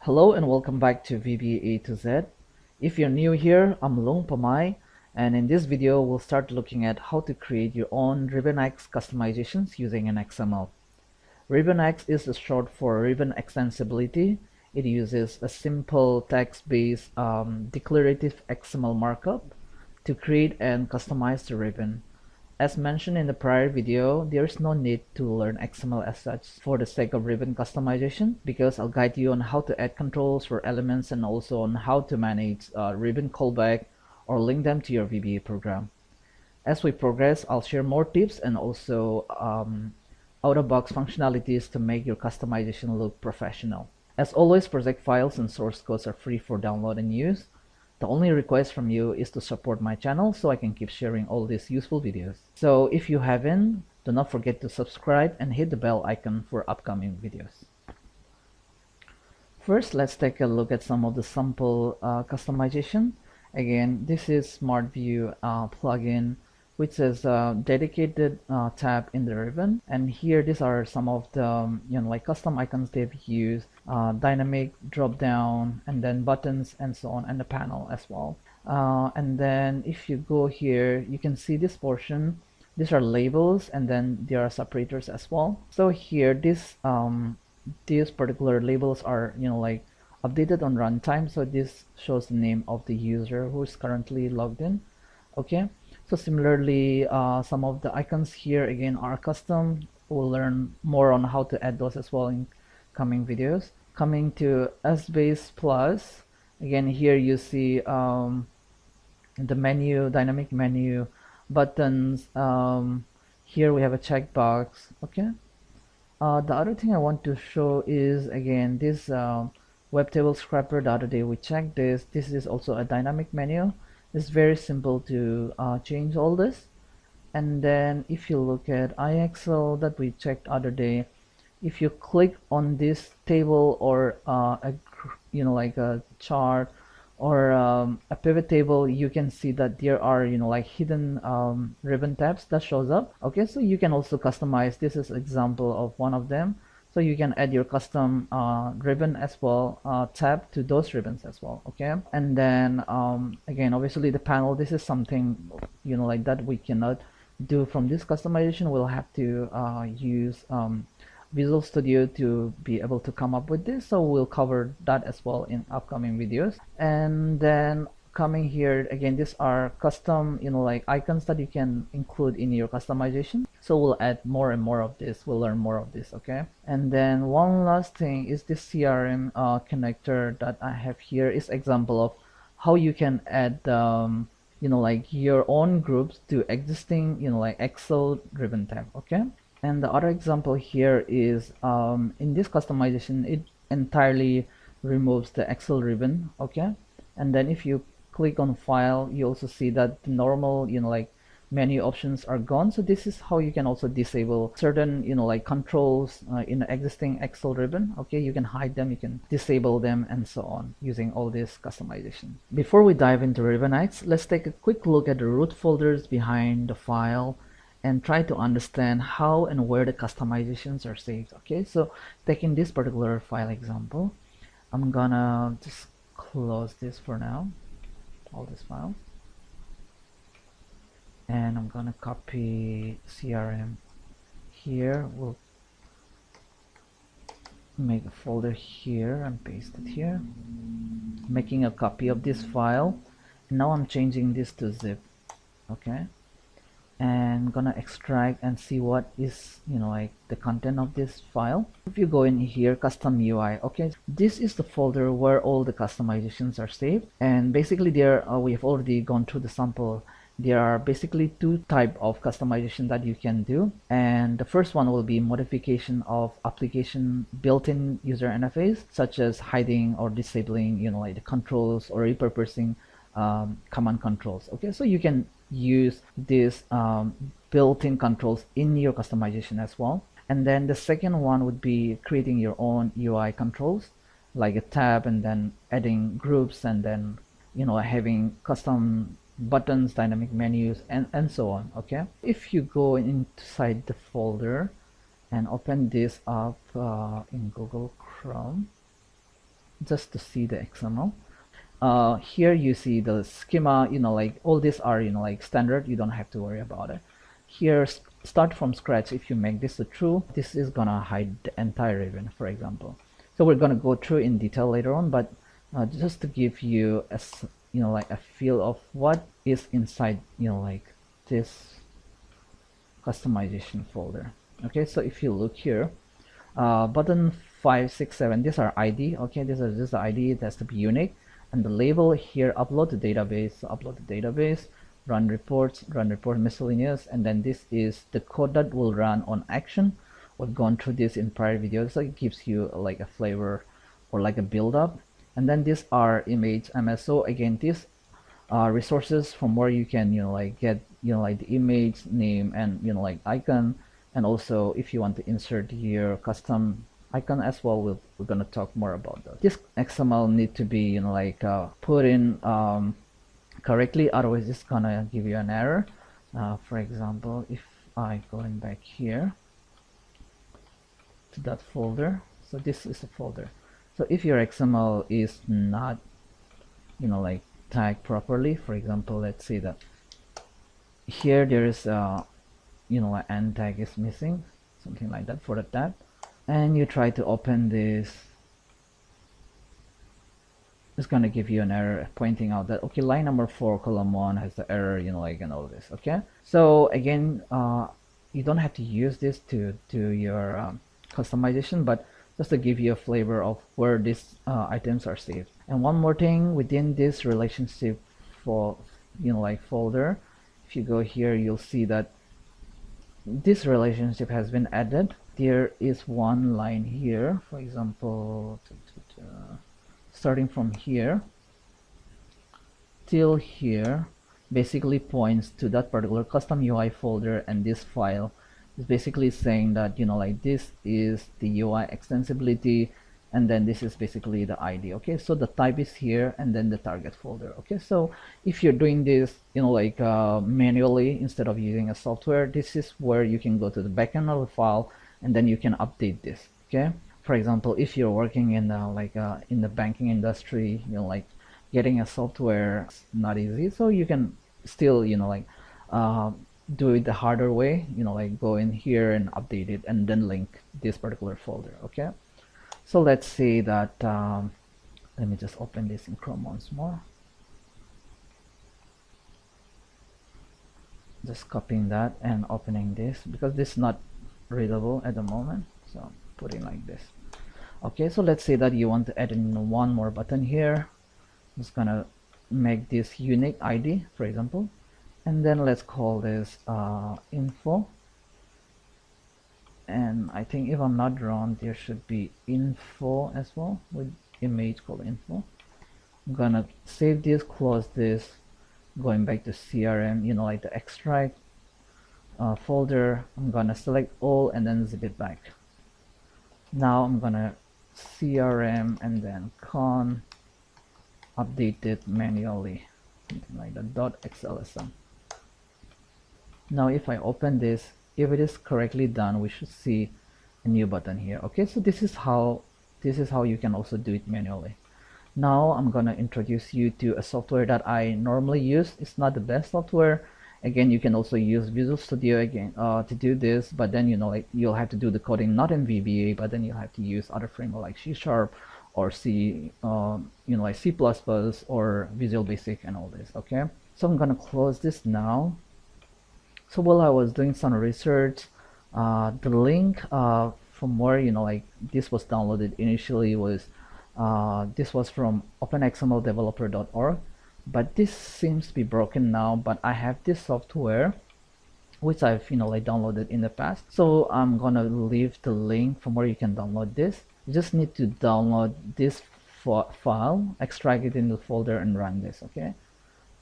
Hello and welcome back to VBA to Z. If you're new here, I'm Long Pamay, and in this video we'll start looking at how to create your own RibbonX customizations using an XML. RibbonX is short for Ribbon Extensibility. It uses a simple text-based declarative XML markup to create and customize the ribbon. As mentioned in the prior video, there is no need to learn XML as such for the sake of ribbon customization, because I'll guide you on how to add controls for elements and also on how to manage ribbon callback or link them to your VBA program. As we progress, I'll share more tips and also out-of-box functionalities to make your customization look professional. As always, project files and source codes are free for download and use. The only request from you is to support my channel so I can keep sharing all these useful videos. So if you haven't, do not forget to subscribe and hit the bell icon for upcoming videos. First, let's take a look at some of the sample customization. Again, this is Smart View plugin, which is a dedicated tab in the ribbon, and here these are some of the like custom icons they've used, dynamic drop down, and then buttons and so on, and the panel as well. And then if you go here, you can see this portion. These are labels, and then there are separators as well. So here these particular labels are like updated on runtime, so this shows the name of the user who is currently logged in. Okay, so similarly, some of the icons here again are custom. We'll learn more on how to add those as well in coming videos. Coming to SBase Plus, again here you see the menu, dynamic menu, buttons. Here we have a checkbox. Okay. The other thing I want to show is again this web table scraper. The other day we checked this. This is also a dynamic menu. It's very simple to change all this. And then if you look at IXL that we checked other day, if you click on this table or like a chart or a pivot table, you can see that there are like hidden ribbon tabs that shows up. Okay, so you can also customize. This is example of one of them. So you can add your custom ribbon as well, tab to those ribbons as well. Okay, and then again, obviously the panel, this is something like that we cannot do from this customization. We'll have to use Visual Studio to be able to come up with this, so we'll cover that as well in upcoming videos. And then coming here again, these are custom like icons that you can include in your customization, so we'll add more and more of this. We'll learn more of this. Okay, and then one last thing is this CRM connector that I have here is example of how you can add like your own groups to existing like Excel ribbon tab. Okay, and the other example here is in this customization, it entirely removes the Excel ribbon. Okay, and then if you click on file, you also see that the normal like menu options are gone. So this is how you can also disable certain like controls in the existing Excel ribbon. Okay, you can hide them, you can disable them, and so on using all this customization. Before we dive into RibbonX, let's take a quick look at the root folders behind the file and try to understand how and where the customizations are saved. Okay, so taking this particular file example, I'm gonna just close this for now, all these files, and I'm gonna copy CRM here. We'll make a folder here and paste it here, making a copy of this file. Now I'm changing this to zip. Okay, and gonna extract and see what is like the content of this file. If you go in here, custom UI, okay, this is the folder where all the customizations are saved. And basically there we have already gone through the sample. There are basically two types of customization that you can do, and the first one will be modification of application built-in user interface, such as hiding or disabling like the controls or repurposing command controls. Okay, so you can use these built-in controls in your customization as well. And then the second one would be creating your own UI controls, like a tab, and then adding groups, and then having custom buttons, dynamic menus, and so on. Okay, if you go inside the folder and open this up in Google Chrome, just to see the XML. Here you see the schema, like all these are, like standard. You don't have to worry about it. Here, start from scratch. If you make this a true, this is gonna hide the entire ribbon, for example. So we're gonna go through in detail later on, but just to give you a, like a feel of what is inside, like this customization folder. Okay, so if you look here, button 5, 6, 7, these are ID. Okay, this is the ID. It has to be unique. And the label here, upload to database. So upload to database, run reports, run report miscellaneous, and then this is the code that will run on action. We've gone through this in prior videos, so it gives you like a flavor or like a build up. And then these are image MS. So again, these are resources from where you can like get like the image name and like icon, and also if you want to insert your custom icon as well, we're gonna talk more about that. This XML need to be like put in correctly, otherwise it's gonna give you an error. For example, if I going back here to that folder, so this is a folder. So if your XML is not like tagged properly, for example, let's say that here there is an end tag is missing, something like that for the tab, and you try to open this, it's gonna give you an error pointing out that okay, line number 4 column 1 has the error, like, and all this. Okay, so again, you don't have to use this to your customization, but just to give you a flavor of where these items are saved. And one more thing, within this relationship for like folder, if you go here, you'll see that this relationship has been added. There is one line here, for example, starting from here till here, basically points to that particular custom UI folder, and this file is basically saying that like this is the UI extensibility, and then this is basically the ID. Okay, so the type is here, and then the target folder. Okay, so if you're doing this like manually instead of using a software, this is where you can go to the backend of the file, and then you can update this. Okay, for example, if you're working in in the banking industry, like getting a software is not easy, so you can still do it the harder way, like go in here and update it and then link this particular folder. Okay, so let's say that let me just open this in Chrome once more, just copying that and opening this because this is not readable at the moment, so putting like this. Okay, so let's say that you want to add in one more button here. I'm just gonna make this unique ID, for example, and then let's call this info, and I think if I'm not wrong, there should be info as well with image called info. I'm gonna save this, close this, going back to CRM, like the extract folder. I'm gonna select all and then zip it back. Now I'm gonna CRM and then con update it manually, something like that, .xlsm. Now if I open this, if it is correctly done, we should see a new button here. Okay, so this is how you can also do it manually. Now I'm gonna introduce you to a software that I normally use. It's not the best software. Again, you can also use Visual Studio again to do this, but then like you'll have to do the coding not in VBA, but then you'll have to use other framework like C# or C, like C++ or Visual Basic and all this. Okay, so I'm gonna close this now. So while I was doing some research, the link from where like this was downloaded initially was this was from openxmldeveloper.org, but this seems to be broken now. But I have this software which I've like downloaded in the past, so I'm gonna leave the link from where you can download this. You just need to download this file, extract it in the folder, and run this. Okay,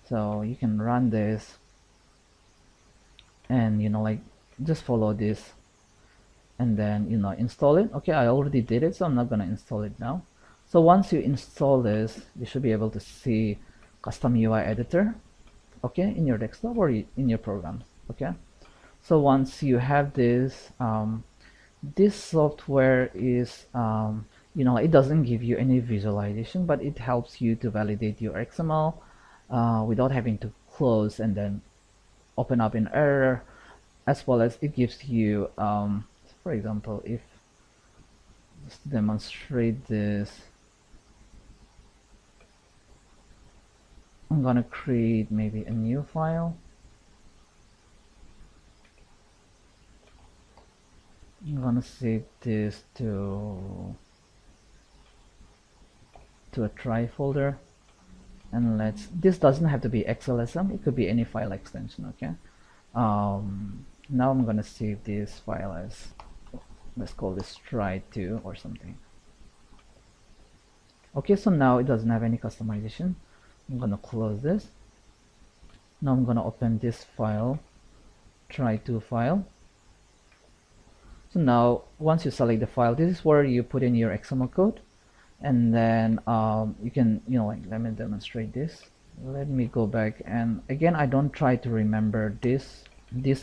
so you can run this and like just follow this and then install it. Okay, I already did it, so I'm not gonna install it now. So once you install this, you should be able to see custom UI editor, okay, in your desktop or in your programs. Okay, so once you have this, this software is it doesn't give you any visualization, but it helps you to validate your XML without having to close and then open up in error, as well as it gives you, for example, if let's demonstrate this, I'm gonna create maybe a new file. I'm gonna save this to a try folder, and this doesn't have to be XLSM, it could be any file extension. Okay, now I'm gonna save this file as, let's call this try2 or something. Okay, so now it doesn't have any customization. I'm gonna close this. Now I'm gonna open this file, try2 file. So now once you select the file, this is where you put in your XML code, and then you can, let me demonstrate this. Let me go back, and again, I don't try to remember these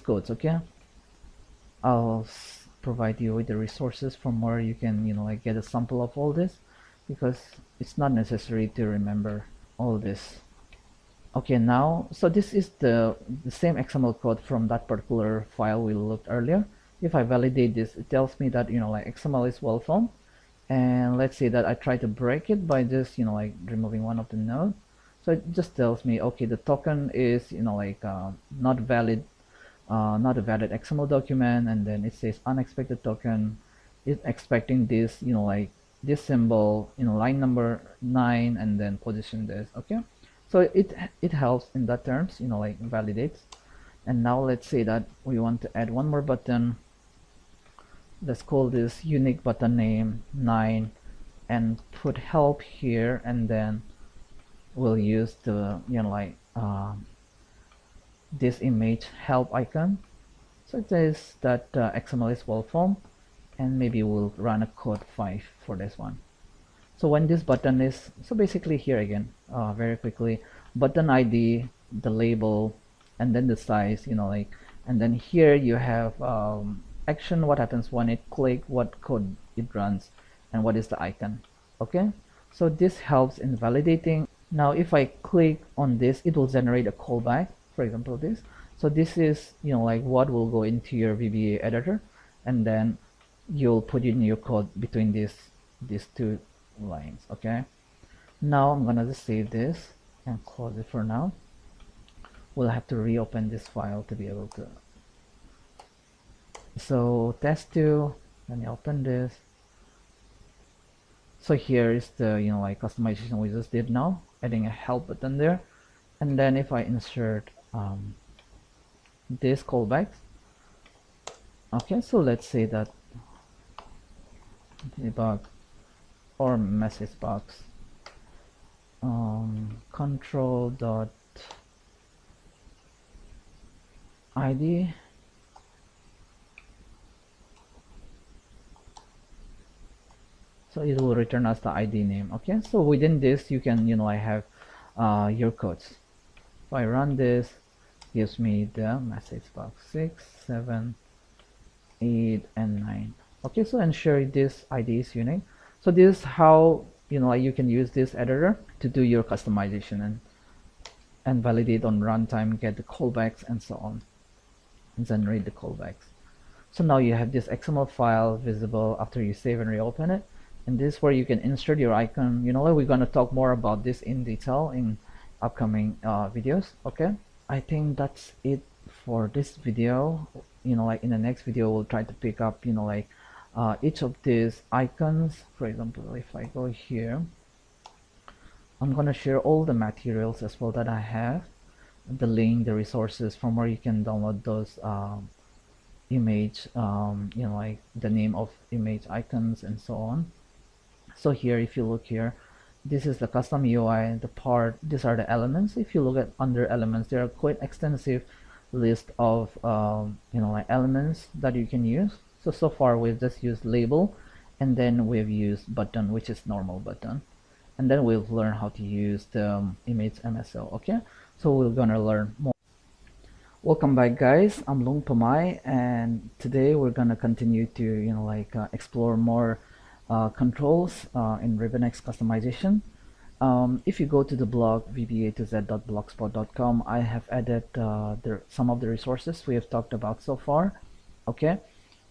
codes. Okay, I'll provide you with the resources from where you can, get a sample of all this, because it's not necessary to remember all this. Okay, now, so this is the same XML code from that particular file we looked earlier. If I validate this, it tells me that, XML is well formed. And let's say that I try to break it by just, removing one of the nodes. So it just tells me, okay, the token is, not valid, not a valid XML document. And then it says unexpected token is expecting this, this symbol, line number 9, and then position this. Okay, so it helps in that terms, validates. And now let's say that we want to add one more button. Let's call this unique button name 9 and put help here, and then we'll use the this image help icon. So it says that XML is well formed, and maybe we'll run a code 5 for this one. So when this button is, so basically here again, very quickly, button ID, the label, and then the size, and then here you have action, what happens when it click, what code it runs, and what is the icon. Okay, so this helps in validating. Now if I click on this, it will generate a callback, for example this. So this is what will go into your VBA editor, and then you'll put in your code between these two lines. Okay, now I'm gonna just save this and close it for now. We'll have to reopen this file to be able to. So test2, let me open this. So here is the customization we just did now, adding a help button there. And then if I insert this callbacks, okay, so let's say that debug or message box control dot ID, so it will return us the ID name. Okay, so within this you can I have your codes. If I run this, gives me the message box 6, 7, 8, and 9. Okay, so ensure this ID is unique. So this is how you can use this editor to do your customization and validate on runtime, get the callbacks, and so on, and generate the callbacks. So now you have this XML file visible after you save and reopen it, and this is where you can insert your icon. We're going to talk more about this in detail in upcoming videos. Okay, I think that's it for this video. In the next video we'll try to pick up each of these icons. For example, if I go here, I'm gonna share all the materials as well that I have, the link, the resources from where you can download those image, the name of image icons and so on. So here, if you look here, this is the custom UI, the part, these are the elements. If you look at under elements, there are quite extensive list of elements that you can use. So far we've just used label, and then we've used button, which is normal button, and then we've learned how to use the image MSO. Okay, so we're gonna learn more. Welcome back, guys. I'm Lung Pamay, and today we're gonna continue to explore more controls in RibbonX customization. If you go to the blog vba2z.blogspot.com, I have added some of the resources we have talked about so far. Okay,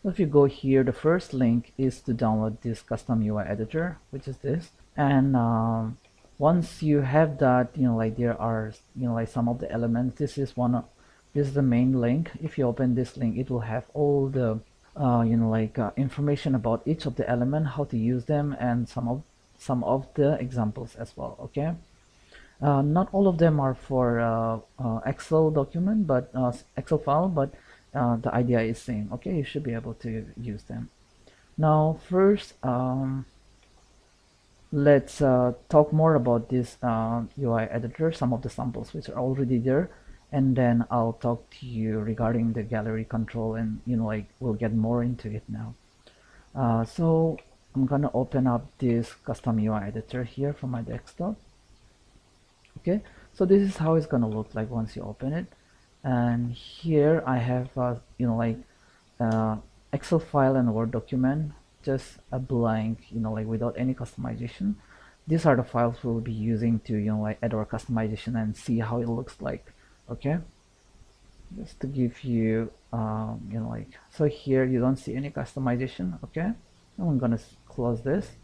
so if you go here, the first link is to download this custom UI editor, which is this. And once you have that, like there are, like some of the elements. This is the main link. If you open this link, it will have all the information about each of the element, how to use them, and some of the examples as well. Okay, not all of them are for Excel document, but Excel file, but the idea is same. Okay, you should be able to use them. Now first, let's talk more about this UI editor, some of the samples which are already there, and then I'll talk to you regarding the gallery control, and we'll get more into it now. So I'm gonna open up this custom UI editor here from my desktop. Okay, so this is how it's gonna look like once you open it. And here I have Excel file and Word document, just a blank, without any customization. These are the files we'll be using to add our customization and see how it looks like. Okay, just to give you so here you don't see any customization. Okay, I'm gonna close this,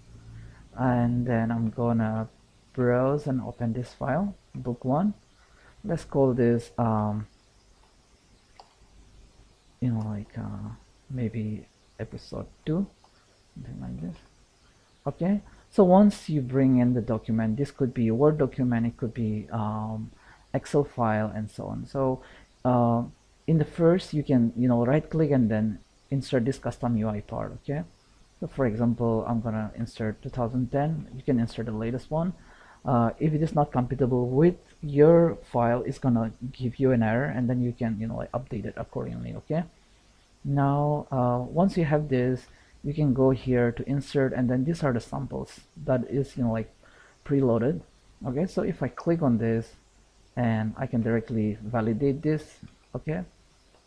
and then I'm gonna browse and open this file, book 1. Let's call this maybe episode 2, something like this. Okay, so once you bring in the document, this could be a Word document, it could be Excel file, and so on. So in the first, you can right click and then insert this custom UI part. Okay, so for example, I'm gonna insert 2010. You can insert the latest one. If it is not compatible with your file, it's gonna give you an error, and then you can update it accordingly. Okay, now once you have this, you can go here to insert, and then these are the samples that is preloaded. Okay, so if I click on this, and I can directly validate this. Okay,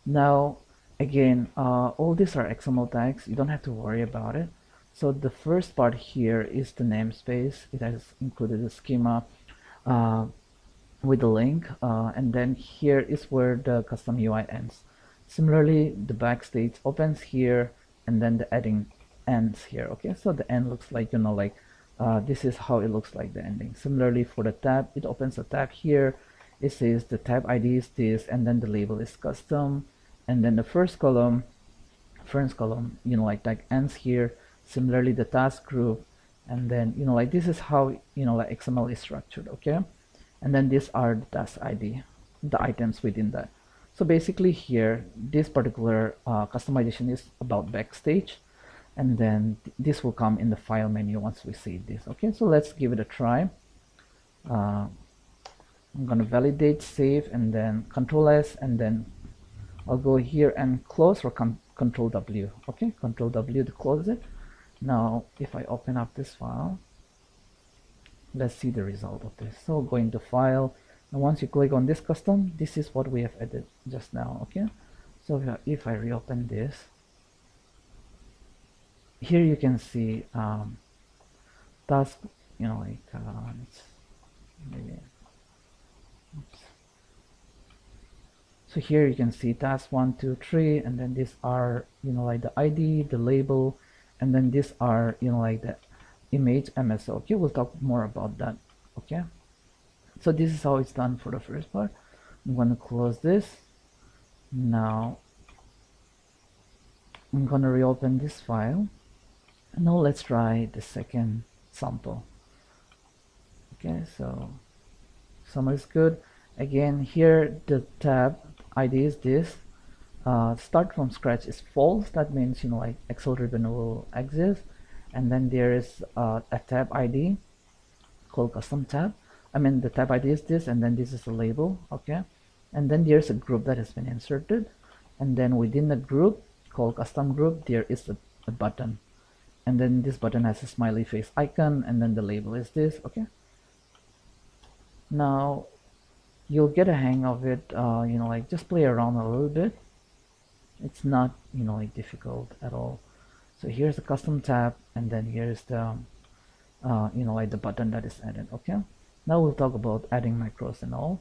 now again, all these are XML tags, you don't have to worry about it. So the first part here is the namespace. It has included the schema with the link, and then here is where the custom UI ends. Similarly, the backstage opens here, and then the adding ends here. Okay, so the end looks like this is how it looks like, the ending. Similarly for the tab, it opens a tab here. It says the tab ID is this, and then the label is custom, and then the first column tag ends here. Similarly the task group, and then this is how XML is structured. Okay, and then these are the task ID, the items within that. So basically here, this particular customization is about backstage, and then this will come in the file menu once we save this. Okay, so let's give it a try. I'm gonna validate, save, and then Control S, and then I'll go here and close, or Control W. Okay, Control W to close it. Now if I open up this file, let's see the result of this. So go into File, and once you click on this custom, this is what we have added just now. Okay, so if I reopen this, here you can see task, maybe. Oops. So here you can see task 1, 2, 3, and then these are the ID, the label, and then these are the image MSO. Okay, we'll talk more about that. Okay, so this is how it's done for the first part. I'm going to close this. Now I'm going to reopen this file, and now let's try the second sample. Okay, so summary is good. Again, here the tab ID is this. Start from scratch is false. That means Excel ribbon will exist, and then there is a tab ID called custom tab. The tab ID is this, and then this is the label. Okay, and then there's a group that has been inserted, and then within the group called custom group, there is a button, and then this button has a smiley face icon, and then the label is this. Okay, now you'll get a hang of it. Just play around a little bit. It's not difficult at all. So here's the custom tab, and then here's the like the button that is added. Okay, now we'll talk about adding macros and all.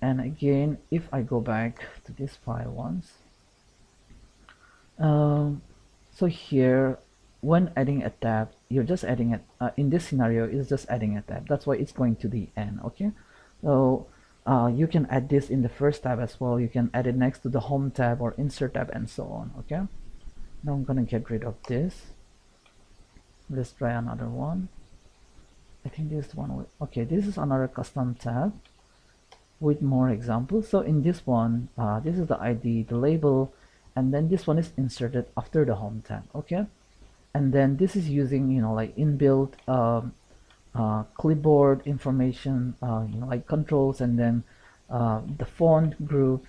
And again, if I go back to this file once, so here when adding a tab, you're just adding it in this scenario, it's just adding a tab. That's why it's going to the end. Okay, so you can add this in the first tab as well. You can add it next to the home tab or insert tab and so on. Okay, now I'm gonna get rid of this. Let's try another one. I think this one okay, this is another custom tab with more examples. So in this one, this is the ID, the label, and then this one is inserted after the home tab. Okay, and then this is using like inbuilt clipboard information, like controls, and then the font group,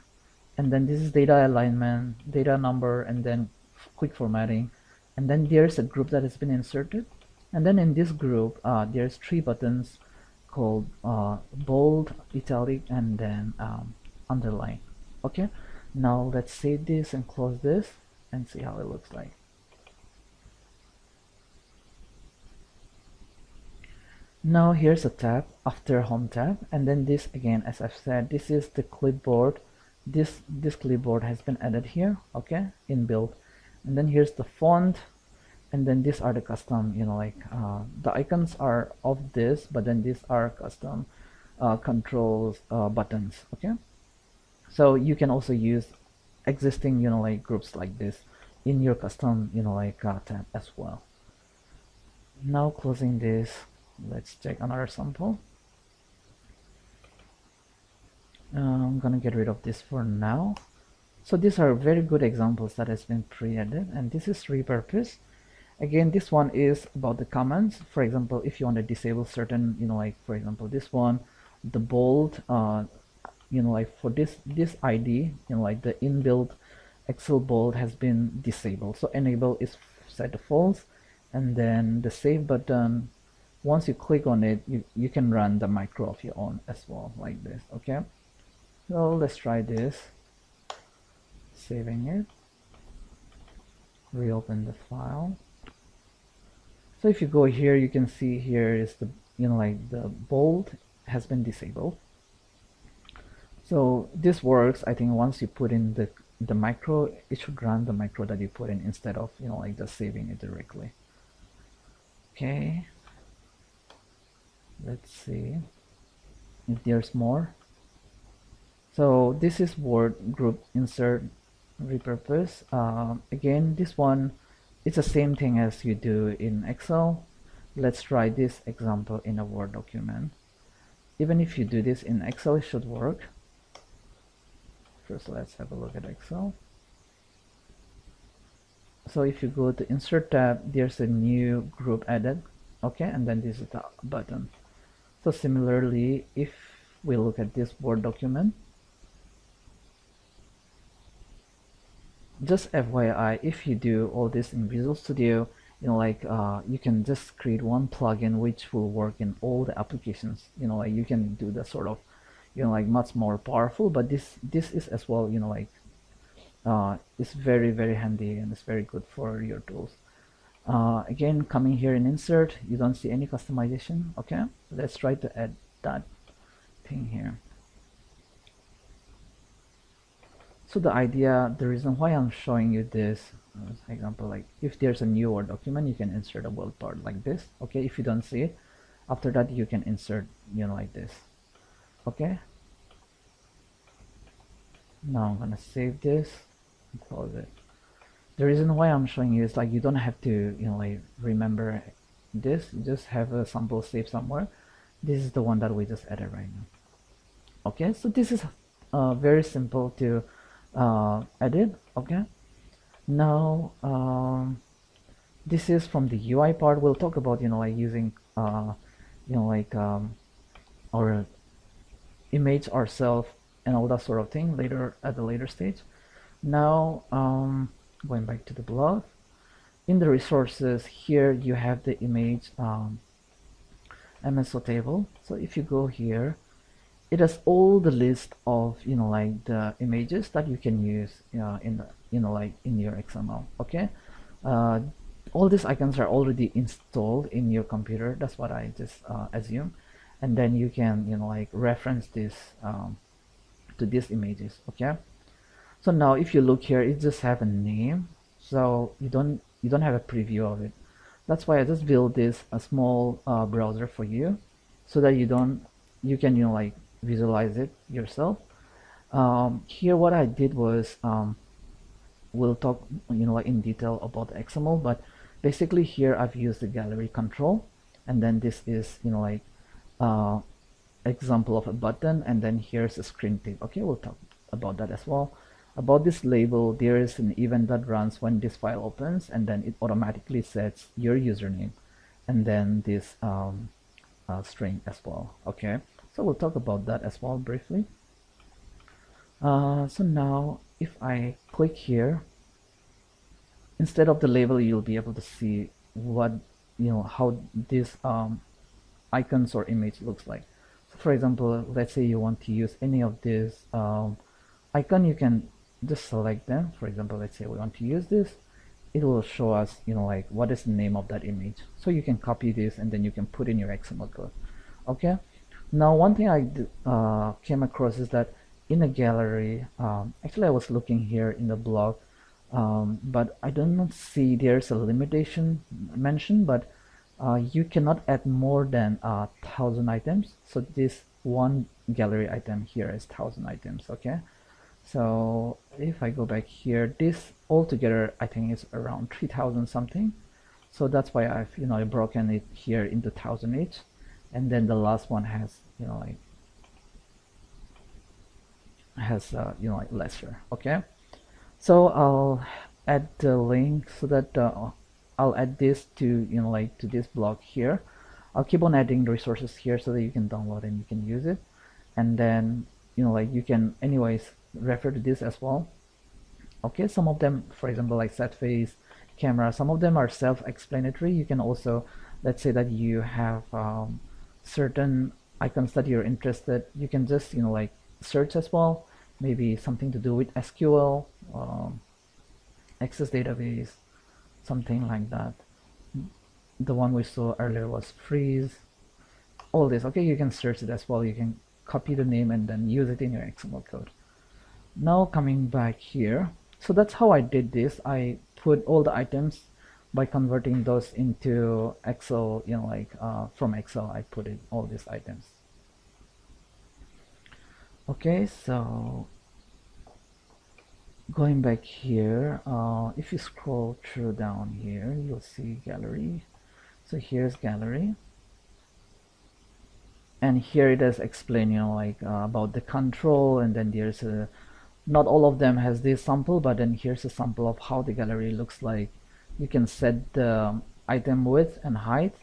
and then this is data alignment, data number, and then quick formatting, and then there's a group that has been inserted, and then in this group there's 3 buttons called bold, italic, and then underline. Okay, now let's save this and close this and see how it looks like. Now here's a tab after home tab, and then this again, as I've said, this is the clipboard. This clipboard has been added here. Okay, inbuilt, and then here's the font, and then these are the custom, like the icons are of this, but then these are custom controls buttons. Okay, so you can also use existing like groups like this in your custom like tab as well. Now closing this, let's check another sample. I'm gonna get rid of this for now. So these are very good examples that has been pre-added, and this is repurposed. Again, this one is about the comments. For example, if you want to disable certain, like for example this one, the bold, like for this ID, like the inbuilt Excel bold has been disabled. So enable is set to false, and then the save button, once you click on it, you can run the macro of your own as well, like this. Okay, so let's try this. Saving it, reopen the file. So if you go here, you can see here is the like the bold has been disabled. So this works. I think once you put in the macro, it should run the macro that you put in instead of like just saving it directly. Okay, let's see if there's more. So this is word group insert repurpose. Again, this one, it's the same thing as you do in Excel. Let's try this example in a Word document. Even if you do this in Excel, it should work. First, let's have a look at Excel. So if you go to Insert tab, there's a new group added. Okay, and then this is the button. So similarly, if we look at this Word document, just FYI, if you do all this in Visual Studio, like you can just create one plugin which will work in all the applications. Like you can do the sort of, like much more powerful. But this is as well, like it's very, very handy, and it's very good for your tools. Again, coming here in Insert, you don't see any customization. Okay, let's try to add that thing here. So the idea, the reason why I'm showing you this example, like if there's a new Word document, you can insert a bold part like this. Okay, if you don't see it, after that you can insert, like this. Okay, now I'm gonna save this and close it. The reason why I'm showing you is like you don't have to, like remember this. You just have a sample saved somewhere. This is the one that we just added right now. Okay, so this is very simple to edit. Okay, now this is from the UI part. We'll talk about like using like our image ourselves and all that sort of thing later at a later stage. Now going back to the blog, in the resources here you have the image MSO table. So if you go here, it has all the list of like the images that you can use in the like in your XML. Okay, all these icons are already installed in your computer. That's what I just assume. And then you can, you know, like reference this to these images. Okay. So now if you look here, it just have a name. So you don't have a preview of it. That's why I just built this a small browser for you, so that you can, you know, like visualize it yourself. Here what I did was, we'll talk, you know, like in detail about the XML, but basically here I've used the gallery control, and then this is, you know, like example of a button, and then here's a screen tip. Okay, we'll talk about that as well. About this label, there is an event that runs when this file opens, and then it automatically sets your username and then this string as well. Okay, so we'll talk about that as well briefly. So now if I click here, instead of the label, you'll be able to see what, you know, how this icons or image looks like. So for example, let's say you want to use any of this icon, you can just select them. For example, let's say we want to use this. It will show us, you know, like what is the name of that image. So you can copy this and then you can put in your XML code. Okay. Now one thing I came across is that in a gallery, actually I was looking here in the blog, but I do not see there's a limitation mentioned, but you cannot add more than 1,000 items. So this one gallery item here is 1,000 items. Okay. So if I go back here, this altogether I think is around 3,000 something. So that's why I've, you know, broken it here into 1,000 each, and then the last one has, you know, like you know, like lesser. Okay, so I'll add the link so that I'll add this to, you know, like to this blog here. I'll keep on adding the resources here so that you can download and you can use it, and then, you know, like you can anyways refer to this as well. Okay, some of them, for example, like set face, camera, some of them are self-explanatory. You can also, let's say that you have certain icons that you're interested, you can just, you know, like search as well, maybe something to do with SQL, Access database, something like that. The one we saw earlier was freeze, all this. Okay, you can search it as well. You can copy the name and then use it in your XML code. Now coming back here, so that's how I did this. I put all the items by converting those into Excel, you know, like from Excel I put in all these items. Okay, so going back here, if you scroll through down here, you'll see gallery. So here's gallery, and here it does explain, you know, like about the control, and then there's a, not all of them has this sample, but then here's a sample of how the gallery looks like. You can set the item width and height,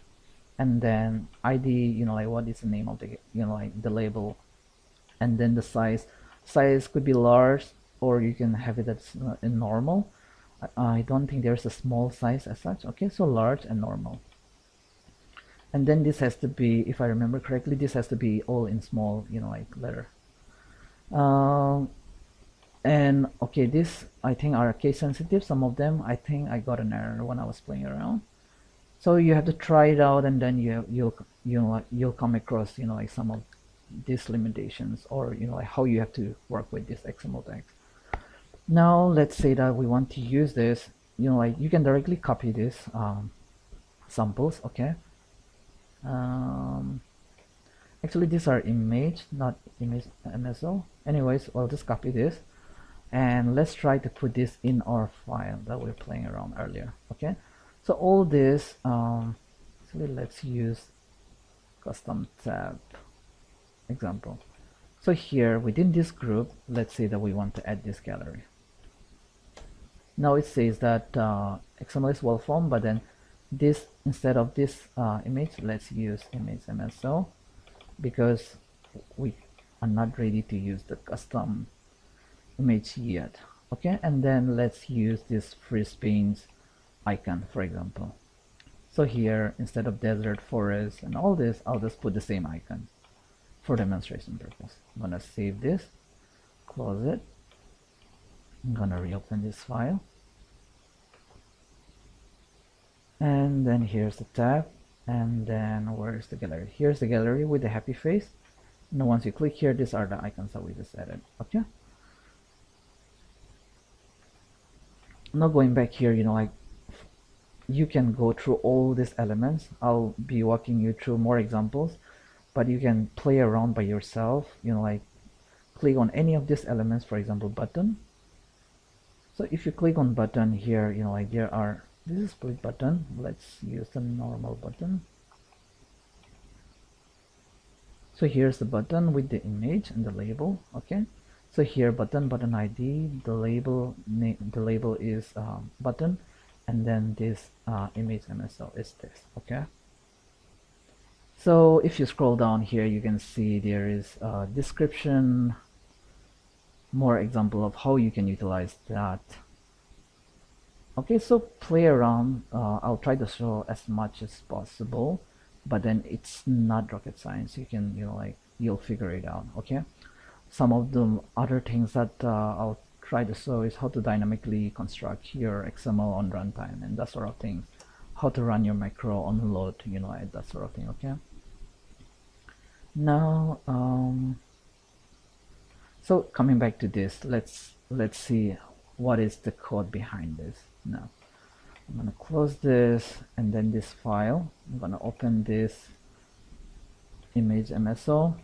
and then ID, you know, like what is the name of the, you know, like the label, and then the size. Size could be large, or you can have it as in normal. I don't think there's a small size as such. Okay, so large and normal. And then this has to be, if I remember correctly, this has to be all in small, you know, like letter. And okay, this I think are case sensitive. Some of them I think I got an error when I was playing around. So you have to try it out, and then you'll come across, you know, like some of these limitations, or, you know, like how you have to work with this XML tags. Now let's say that we want to use this, you know, like you can directly copy this samples. Okay. Actually these are image, not image MSO. Anyways, I'll just copy this, and let's try to put this in our file that we're playing around earlier. Okay, so all this, actually let's use custom tab example. So here within this group, let's say that we want to add this gallery. Now it says that XML is well formed, but then this, instead of this image, let's use image MSO, because we are not ready to use the custom image yet. Okay, and then let's use this freeze panes icon, for example. So here, instead of desert, forest, and all this, I'll just put the same icon for demonstration purpose. I'm gonna save this, close it. I'm gonna reopen this file. And then here's the tab, and then where's the gallery? Here's the gallery with the happy face. Now once you click here, these are the icons that we just added. Okay, now going back here, like you can go through all these elements. I'll be walking you through more examples, but you can play around by yourself, like click on any of these elements, for example button. So if you click on button here, like this is split button. Let's use the normal button. So here's the button with the image and the label. Okay, so here button ID, the label is button, and then this image MSO is this. Okay, so if you scroll down here, you can see there is a description, more example of how you can utilize that. Okay, so play around. I'll try to show as much as possible, but then it's not rocket science. You can, like you'll figure it out. Okay, some of the other things that I'll try to show is how to dynamically construct your XML on runtime and that sort of things, how to run your macro on load, that sort of thing. Okay, now so coming back to this, let's see what is the code behind this. Now I'm gonna close this, and then this file, I'm gonna open this image MSO.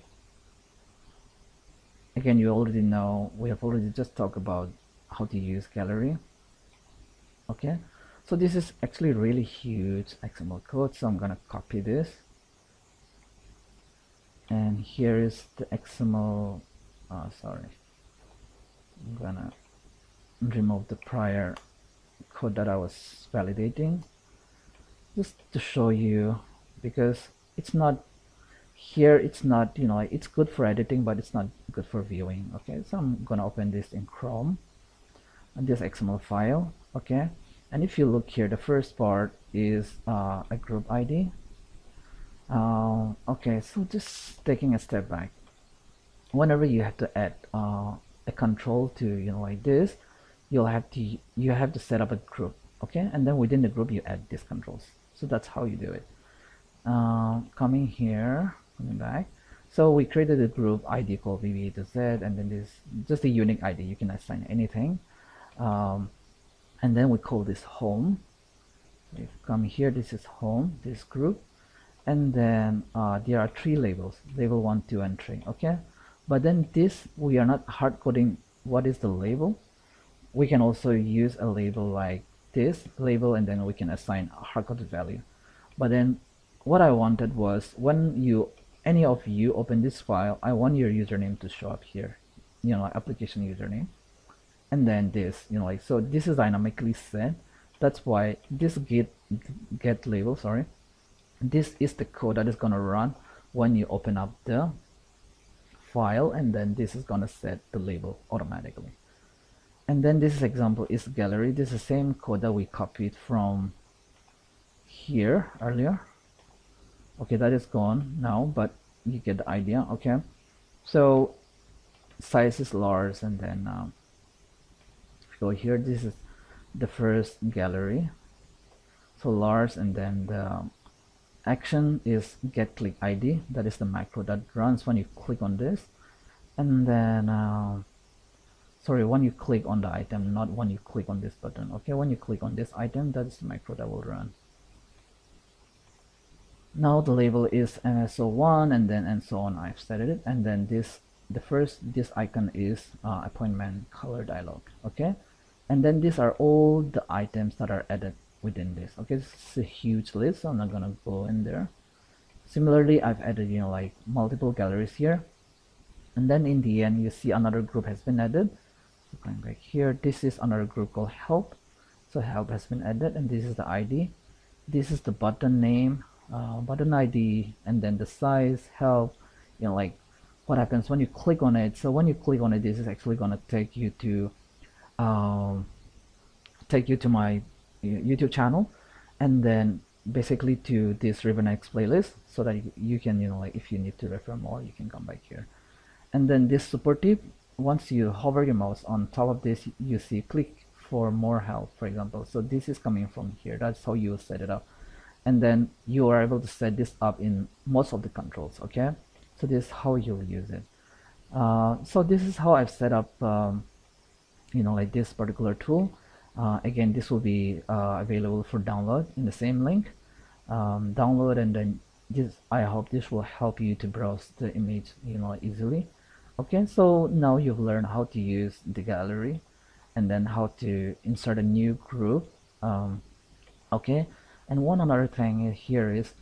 Again, you already know, we have already just talked about how to use gallery. Okay, so this is actually really huge XML code, so I'm gonna copy this, and here is the XML. Sorry, I'm gonna remove the prior code that I was validating, just to show you, because it's not here, it's not, it's good for editing, but it's not good for viewing. Okay, so I'm gonna open this in Chrome, and this XML file. Okay, and if you look here, the first part is a group ID. Okay, so just taking a step back, whenever you have to add a control to, like this, you have to set up a group. Okay, and then within the group you add these controls. So that's how you do it. Coming back, so we created a group ID called VBA to Z, and then this just a unique ID, you can assign anything, and then we call this home. If you come here, this is home, this group, and then there are 3 labels, label 1, 2, and 3. Okay, but then this, we are not hard coding what is the label. We can also use a label like this label, and then we can assign a hard-coded value. But then what I wanted was, when any of you open this file, I want your username to show up here, application username, and then this, like, so this is dynamically set. That's why this get label, sorry, this is the code that is gonna run when you open up the file, and then this is gonna set the label automatically. And then this example is gallery. This is the same code that we copied from here earlier. Okay, that is gone now, but you get the idea. Okay, so size is large, and then if you go here, this is the first gallery, so large, and then the action is get click ID. That is the macro that runs when you click on this, and then sorry, when you click on the item, not when you click on this button. Okay, when you click on this item, that's the macro that will run. Now the label is MSO1, and then and so on. I've set it, and then this icon is appointment color dialog. Okay, and then these are all the items that are added within this. Okay, this is a huge list, so I'm not gonna go in there. Similarly, I've added, like multiple galleries here, and then in the end, you see another group has been added. So going back here, this is another group called help. So help has been added, and this is the ID. This is the button name, button ID, and then the size, help, like what happens when you click on it. So when you click on it, this is actually going to take you to my YouTube channel, and then basically to this RibbonX playlist, so that you can, like if you need to refer more, you can come back here. And then this support tip, once you hover your mouse on top of this, you see click for more help, for example. So this is coming from here. That's how you set it up. And then you are able to set this up in most of the controls, okay? So this is how you'll use it. So this is how I've set up, like this particular tool. Again, this will be available for download in the same link. Download, and then this, I hope this will help you to browse the image, easily. Okay, so now you've learned how to use the gallery and then how to insert a new group. Okay, and one another thing here is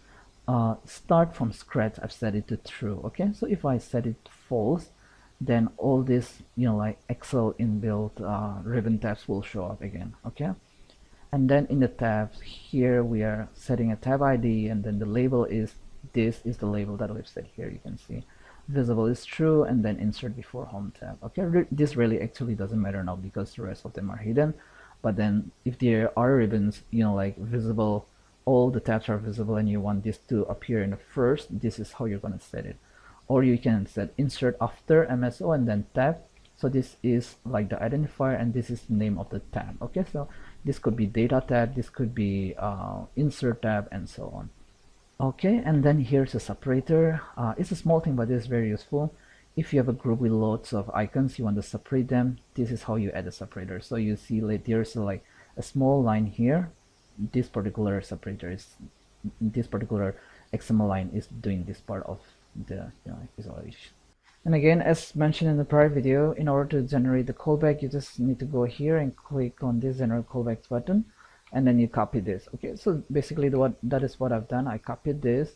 start from scratch. I've set it to true. Okay, so if I set it false, then all this like Excel inbuilt ribbon tabs will show up again. Okay, and then in the tabs here we are setting a tab ID, and then the label is, this is the label that we've set here. You can see visible is true, and then insert before home tab. Okay, this really actually doesn't matter now because the rest of them are hidden. But then if there are ribbons like visible, all the tabs are visible, and you want this to appear in the first, this is how you're going to set it. Or you can set insert after MSO and then tab. So this is like the identifier, and this is the name of the tab. Okay, so this could be data tab, this could be insert tab, and so on. Okay, and then here's a separator. It's a small thing, but it's very useful. If you have a group with lots of icons, you want to separate them, this is how you add a separator. So you see like there's like a small line here. This particular separator is, this particular XML line is doing this part of the isolation. And again, as mentioned in the prior video, in order to generate the callback, you just need to go here and click on this generate callbacks button, and then you copy this. Okay, so basically that is what I've done. I copied this,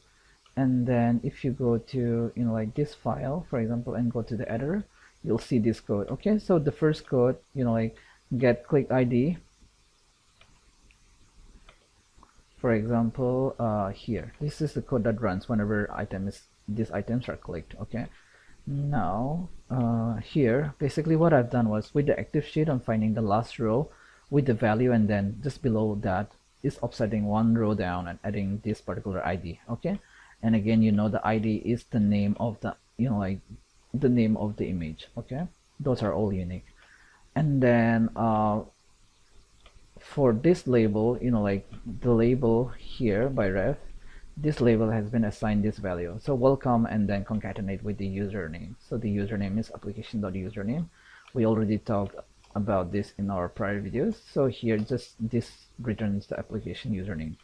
and then if you go to like this file, for example, and go to the editor, you'll see this code. Okay, so the first code, like get click ID, for example, here, this is the code that runs whenever these items are clicked. Okay, now here basically what I've done was, with the active sheet, I'm finding the last row with the value, and then just below that is offsetting one row down and adding this particular ID. Okay, and again, the ID is the name of the like the name of the image. Okay, those are all unique. And then for this label, like the label here by ref, this label has been assigned this value. So welcome, and then concatenate with the username. So the username is application.username. We already talked about this in our prior videos. So here, just this returns the application username.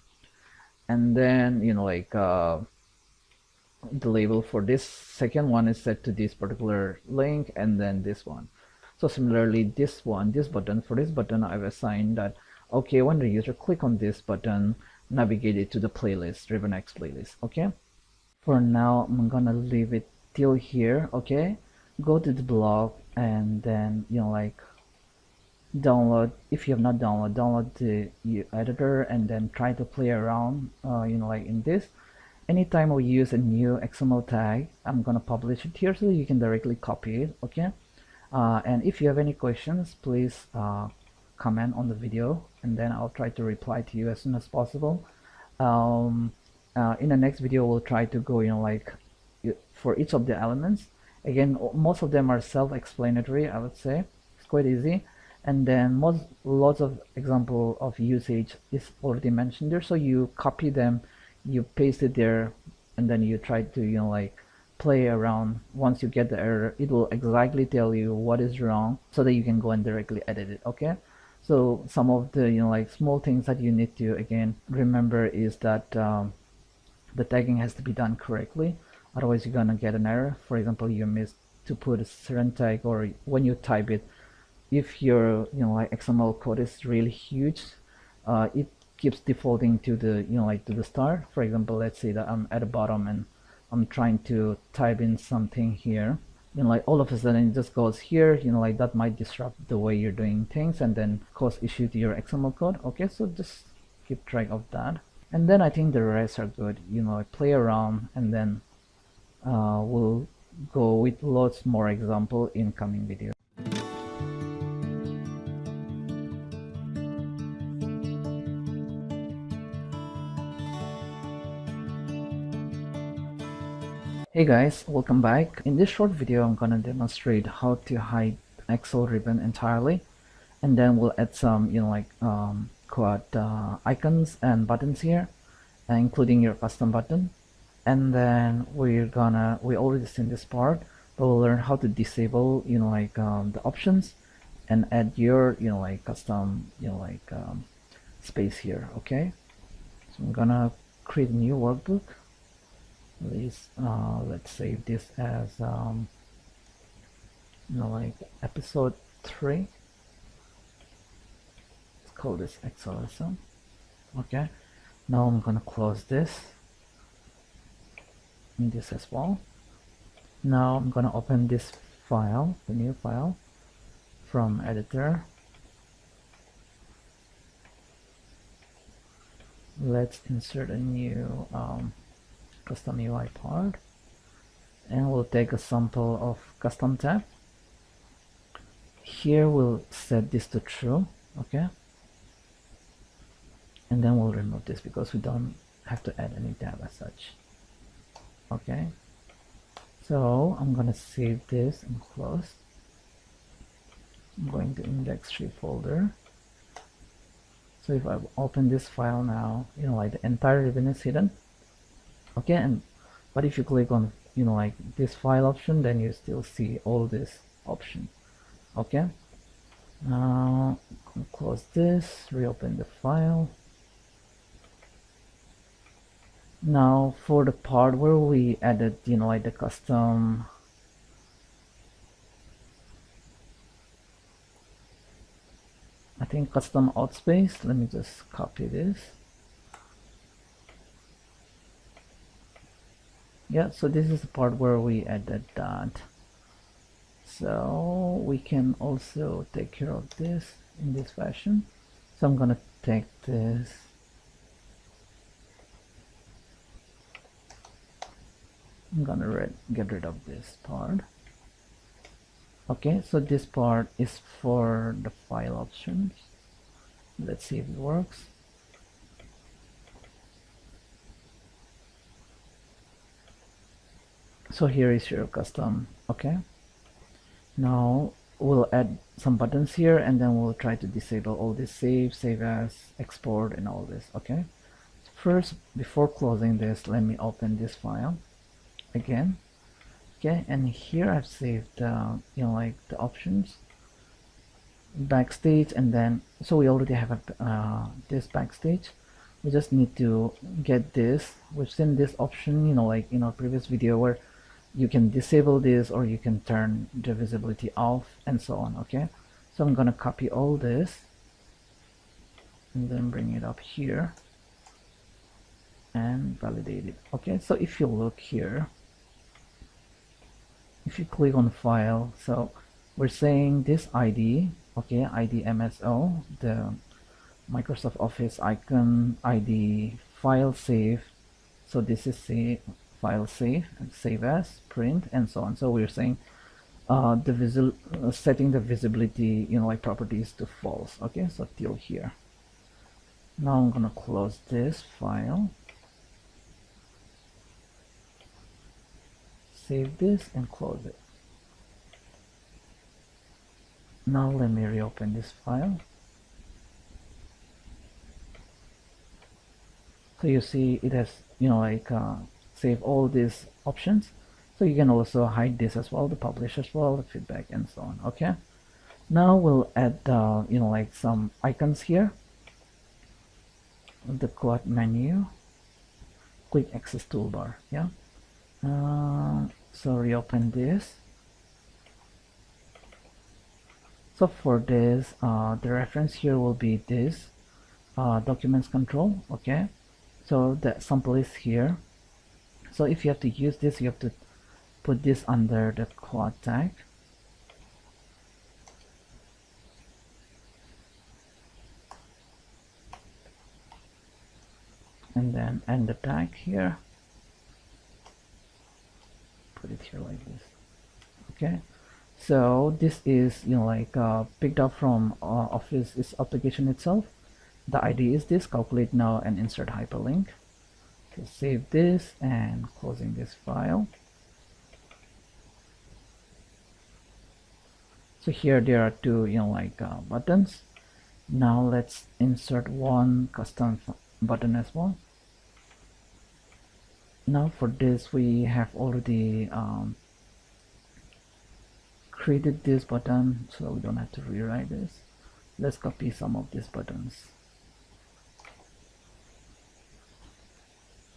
And then like the label for this second one is set to this particular link, and then this one. So similarly, this button, for this button, I've assigned that, okay, when the user click on this button, navigate it to the playlist, RibbonX playlist. Okay, for now I'm gonna leave it till here. Okay, go to the blog, and then like download, if you have not download the editor, and then try to play around like in this. Anytime we use a new XML tag, I'm gonna publish it here so you can directly copy it. Okay, and if you have any questions, please comment on the video, and then I'll try to reply to you as soon as possible. In the next video, we'll try to go like for each of the elements. Again, most of them are self-explanatory, I would say. It's quite easy. And then lots of example of usage is already mentioned there, so you copy them, you paste it there, and then you try to like play around. Once you get the error, it will exactly tell you what is wrong, so that you can go and directly edit it. Okay, so some of the like small things that you need to again remember is that the tagging has to be done correctly, otherwise you're gonna get an error. For example, you missed to put a certain tag, or when you type it, if your like XML code is really huge, it keeps defaulting to the like to the start. For example, let's say that I'm at the bottom and I'm trying to type in something here, like all of a sudden it just goes here. Like that might disrupt the way you're doing things and then cause issue to your XML code. Okay, so just keep track of that, and then I think the rest are good. Play around, and then we'll go with lots more example in coming videos. Hey guys, welcome back. In this short video, I'm gonna demonstrate how to hide Excel ribbon entirely. and then we'll add some quad icons and buttons here, including your custom button. And then we already seen this part, but we'll learn how to disable the options and add your custom space here. Okay, so I'm gonna create a new workbook. Let's save this as episode 3. Let's call this Excel lesson. Okay, now I'm gonna close this and this as well. Now I'm gonna open this file, the new file from editor. Let's insert a new custom UI part, and we'll take a sample of custom tab. Here we'll set this to true. Okay, and then we'll remove this because we don't have to add any tab as such. Okay, so I'm gonna save this and close. I'm going to index3 folder. So if I open this file now, the entire ribbon is hidden. Okay, but if you click on this file option, then you still see all this option. Okay, now close this, reopen the file. Now for the part where we added the custom custom outspace, let me just copy this. Yeah, so this is the part where we added that. So we can also take care of this in this fashion. So I'm gonna take this, I'm gonna get rid of this part. Okay, so this part is for the file options. Let's see if it works. So here is your custom. Okay, now we'll add some buttons here, and then we'll try to disable all this save as, export, and all this. Okay, first, before closing this, let me open this file again. Okay, and here I've saved the options, backstage, and then so we already have this backstage. We just need to get this. We've seen this option in our previous video where you can disable this or you can turn the visibility off and so on. Okay, so I'm gonna copy all this and then bring it up here and validate it. Okay, so if you look here, if you click on file, so we're saying this ID, okay, ID MSO, the Microsoft Office icon ID, file save. So this is the file save and save as, print, and so on. So we're saying setting the visibility properties to false. Okay, so till here. Now I'm gonna close this file, save this and close it. Now let me reopen this file. So you see it has save all these options. So you can also hide this as well, the publish as well, the feedback, and so on. Okay, now we'll add some icons here. The quad menu, quick access toolbar. Yeah, so reopen this. So for this, the reference here will be this documents control. Okay, so the sample is here. So if you have to use this, you have to put this under the quad tag. And then end the tag here. Put it here like this. Okay. So this is picked up from Office application itself. The ID is this, calculate now and insert hyperlink. Okay, save this and closing this file. So here there are two buttons. Now let's insert one custom button as well. Now for this we have already created this button, so we don't have to rewrite this. Let's copy some of these buttons.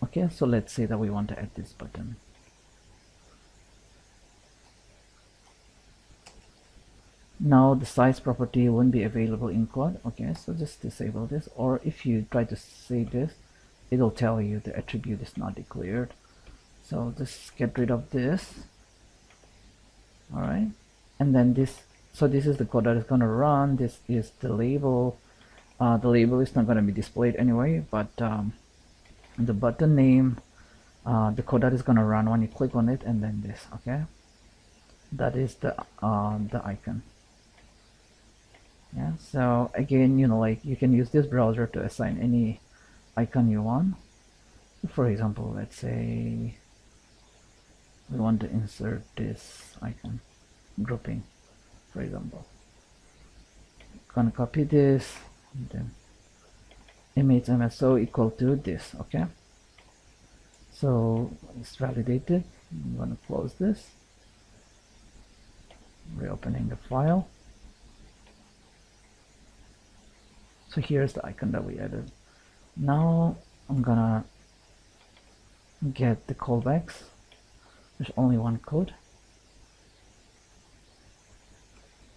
Okay, so let's say that we want to add this button. Now the size property won't be available in code. Okay, so just disable this, or if you try to save this, it'll tell you the attribute is not declared. So just get rid of this. All right, and then this, so this is the code that is going to run. This is the label. The label is not going to be displayed anyway, but the button name, the code that is going to run when you click on it, and then this. Okay, that is the icon. Yeah, so again, you can use this browser to assign any icon you want. For example, let's say we want to insert this icon grouping, for example. Gonna copy this, and then image MSO equal to this. Okay, so it's validated. I'm gonna close this, reopening the file. So here's the icon that we added. Now I'm gonna get the callbacks. There's only one code.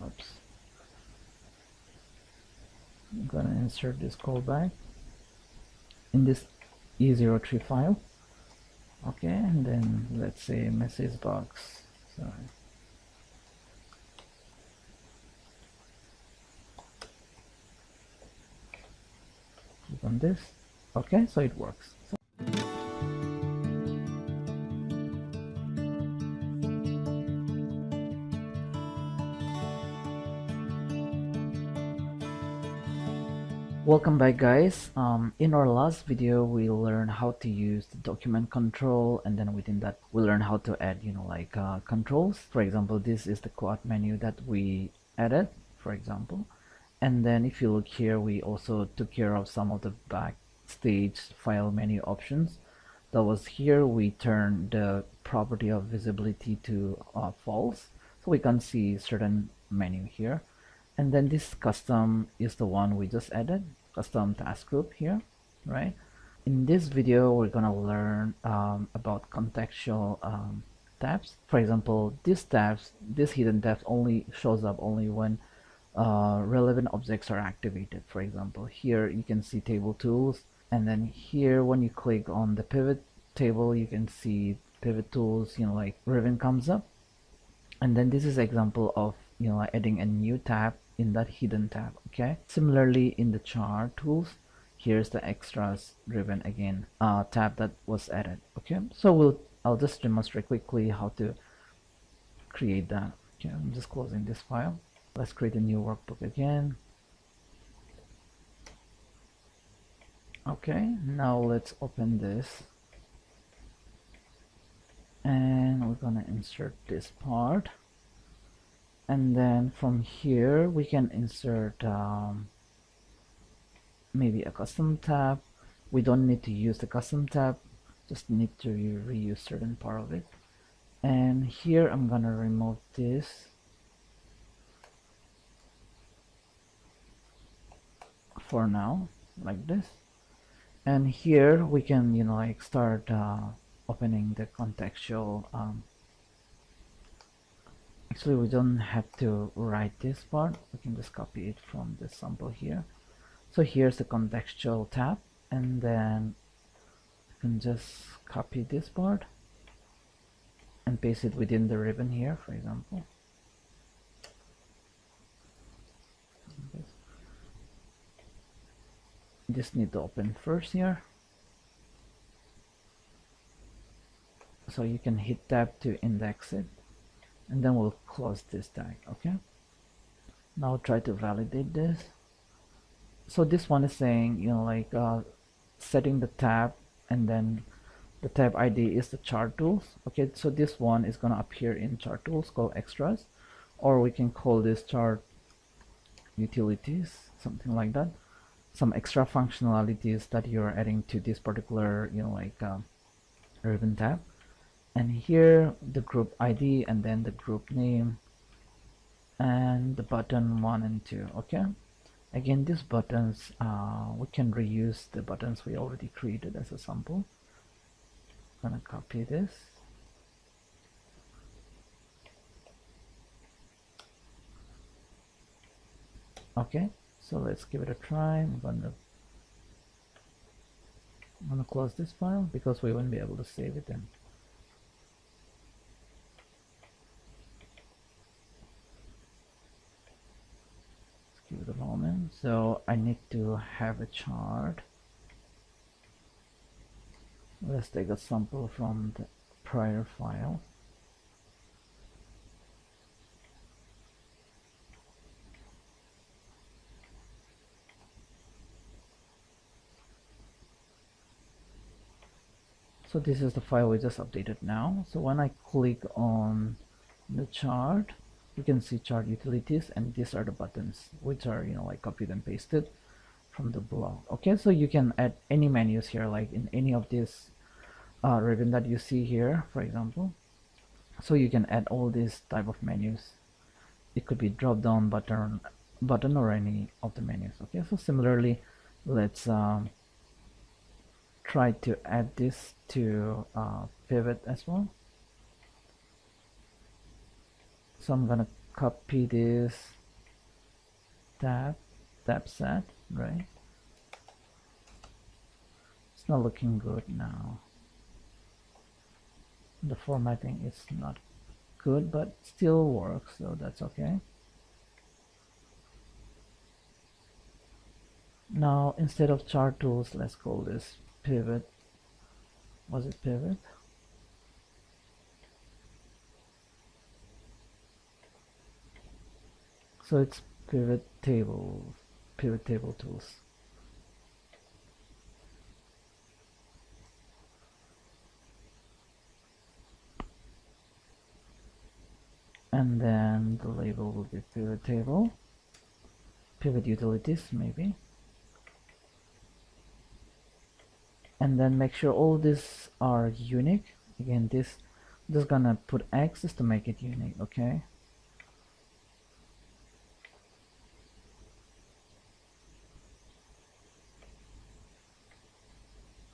Oops. I'm gonna insert this callback in this E03 file. Okay, and then let's say message box. Sorry. Click on this. Okay, so it works. Welcome back, guys. In our last video we learned how to use the document control, and then within that we learned how to add controls. For example, this is the quad menu that we added, for example. And then if you look here, we also took care of some of the backstage file menu options. That was here. We turned the property of visibility to false, so we can see certain menu here. And then this custom is the one we just added, custom task group here, right? In this video, we're gonna learn about contextual tabs. For example, these tabs, this hidden tabs only shows up only when relevant objects are activated. For example, here you can see table tools, and then here when you click on the pivot table, you can see pivot tools, like ribbon comes up. And then this is example of adding a new tab in that hidden tab. Okay, similarly in the chart tools, here's the extras ribbon again, tab that was added. Okay, so I'll just demonstrate quickly how to create that. Okay, I'm just closing this file. Let's create a new workbook again. Okay, now let's open this, and we're gonna insert this part. And then from here we can insert maybe a custom tab. We don't need to use the custom tab, just need to reuse certain part of it. And here I'm gonna remove this for now, like this. And here we can start opening the contextual. Actually, we don't have to write this part. We can just copy it from the sample here. So here's the contextual tab, and then you can just copy this part and paste it within the ribbon here, for example. You just need to open first here. So you can hit tab to index it, and then we'll close this tag. Okay, now try to validate this. So this one is saying setting the tab, and then the tab ID is the chart tools. Okay, so this one is going to appear in chart tools called extras, or we can call this chart utilities, something like that. Some extra functionalities that you're adding to this particular, ribbon tab. And here the group ID, and then the group name, and the button 1 and 2. Okay, again, these buttons, we can reuse the buttons we already created as a sample. I'm gonna copy this. Okay, so let's give it a try. I'm gonna close this file because we won't be able to save it then. Give it a moment. So I need to have a chart. Let's take a sample from the prior file. So this is the file we just updated now. So when I click on the chart, you can see chart utilities, and these are the buttons which are copied and pasted from the blog. Okay, so you can add any menus here, like in any of these ribbon that you see here, for example. So you can add all these type of menus. It could be drop down button or any of the menus. Okay, so similarly, let's try to add this to pivot as well. So I'm gonna copy this tab set, right? It's not looking good now. The formatting is not good, but still works, so that's okay. Now instead of chart tools, let's call this pivot. Was it pivot? So it's pivot table tools. And then the label will be pivot table, pivot utilities maybe. And then make sure all these are unique. Again, this gonna put X just to make it unique. Okay.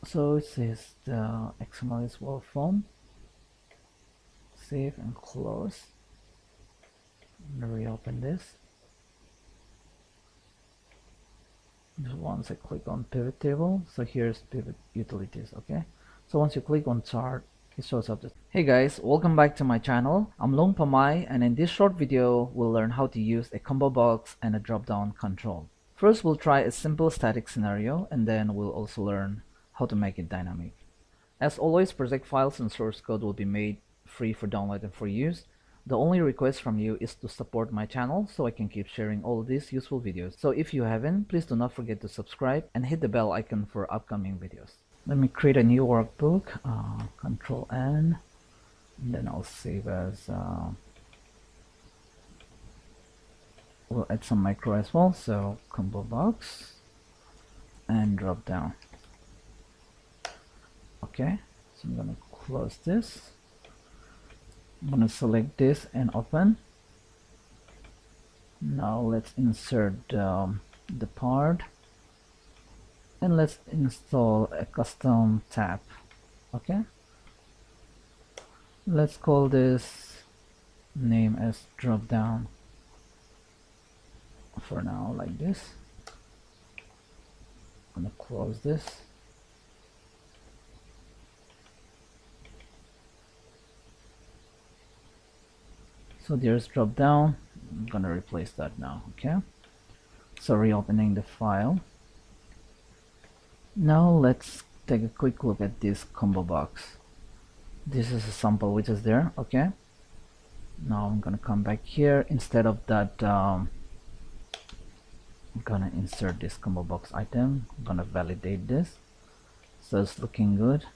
So it says the XML is well formed. Save and close. I'm gonna reopen this. Once I click on pivot table, so here's pivot utilities. Okay, so once you click on chart, it shows up this. Hey guys, welcome back to my channel. I'm Long Pamay, and in this short video we'll learn how to use a combo box and a drop down control. First we'll try a simple static scenario, and then we'll also learn how to make it dynamic. As always, project files and source code will be made free for download and for use. The only request from you is to support my channel so I can keep sharing all these useful videos. So if you haven't, please do not forget to subscribe and hit the bell icon for upcoming videos. Let me create a new workbook, Control N, and then I'll save as, we'll add some micro as well, so combo box and drop down. Okay, so I'm gonna close this. I'm gonna select this and open. Now let's insert the part, and let's install a custom tab. Okay, let's call this name as drop down for now, like this. I'm gonna close this. So there's drop down. I'm gonna replace that now. Okay, so reopening the file. Now let's take a quick look at this combo box. This is a sample which is there. Okay, now I'm gonna come back here. Instead of that, I'm gonna insert this combo box item. I'm gonna validate this, so it's looking good.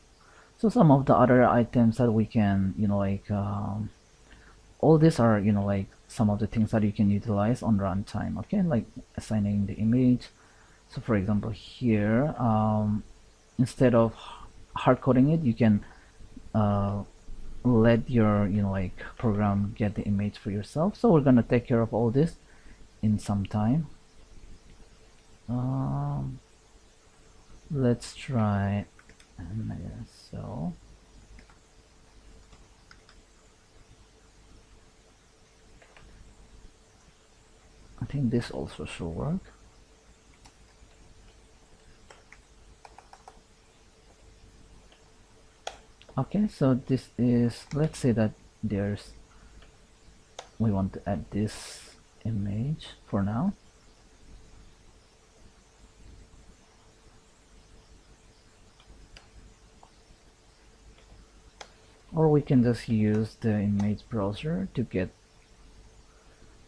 So some of the other items that we can all these are, you know, like some of the things that you can utilize on runtime. Okay, like assigning the image. So for example here, instead of hard coding it, you can let your, you know, like program get the image for yourself. So we're gonna take care of all this in some time. Let's try so I think this also should work. Okay, so this is, let's say that we want to add this image for now. Or we can just use the image browser to get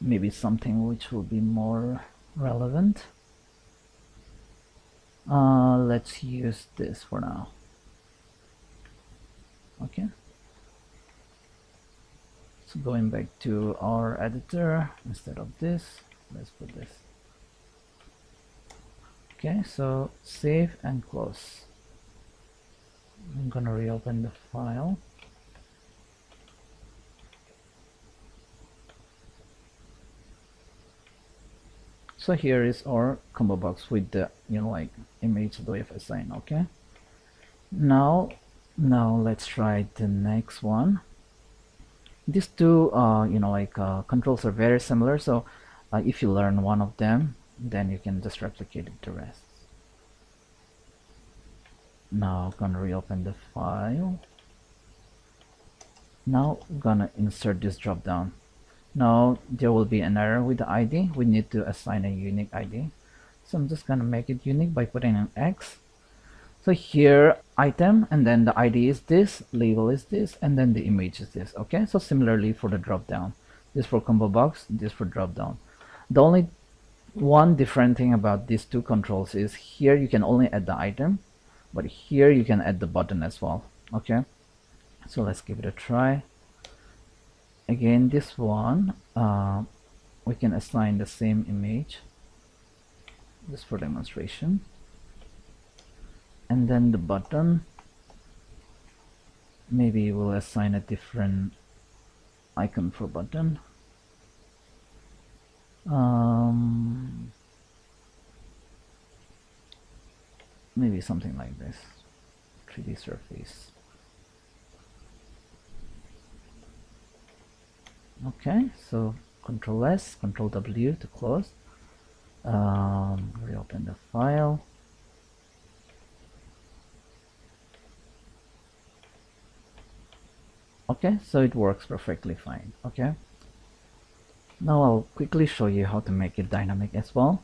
maybe something which will be more relevant. Let's use this for now. Okay, so going back to our editor, instead of this, let's put this. Okay, so save and close. I'm gonna reopen the file. So here is our combo box with the, you know, like image that we have assigned. Okay, now let's try the next one. These two you know, like controls are very similar, so if you learn one of them, then you can just replicate the rest. Now I'm gonna reopen the file. Now I'm gonna insert this drop down. Now there will be an error with the ID. We need to assign a unique ID. So I'm just gonna make it unique by putting an X. So here item, and then the ID is this, label is this, and then the image is this. Okay, so similarly for the drop down, this for combo box, this for drop down. The only one different thing about these two controls is here you can only add the item, but here you can add the button as well. Okay, so let's give it a try. Again, this one we can assign the same image, just for demonstration, and then the button, maybe we'll assign a different icon for button. Maybe something like this, 3D surface. Okay, so Control S, Control W to close. Reopen the file. Okay, so it works perfectly fine. Okay, now I'll quickly show you how to make it dynamic as well.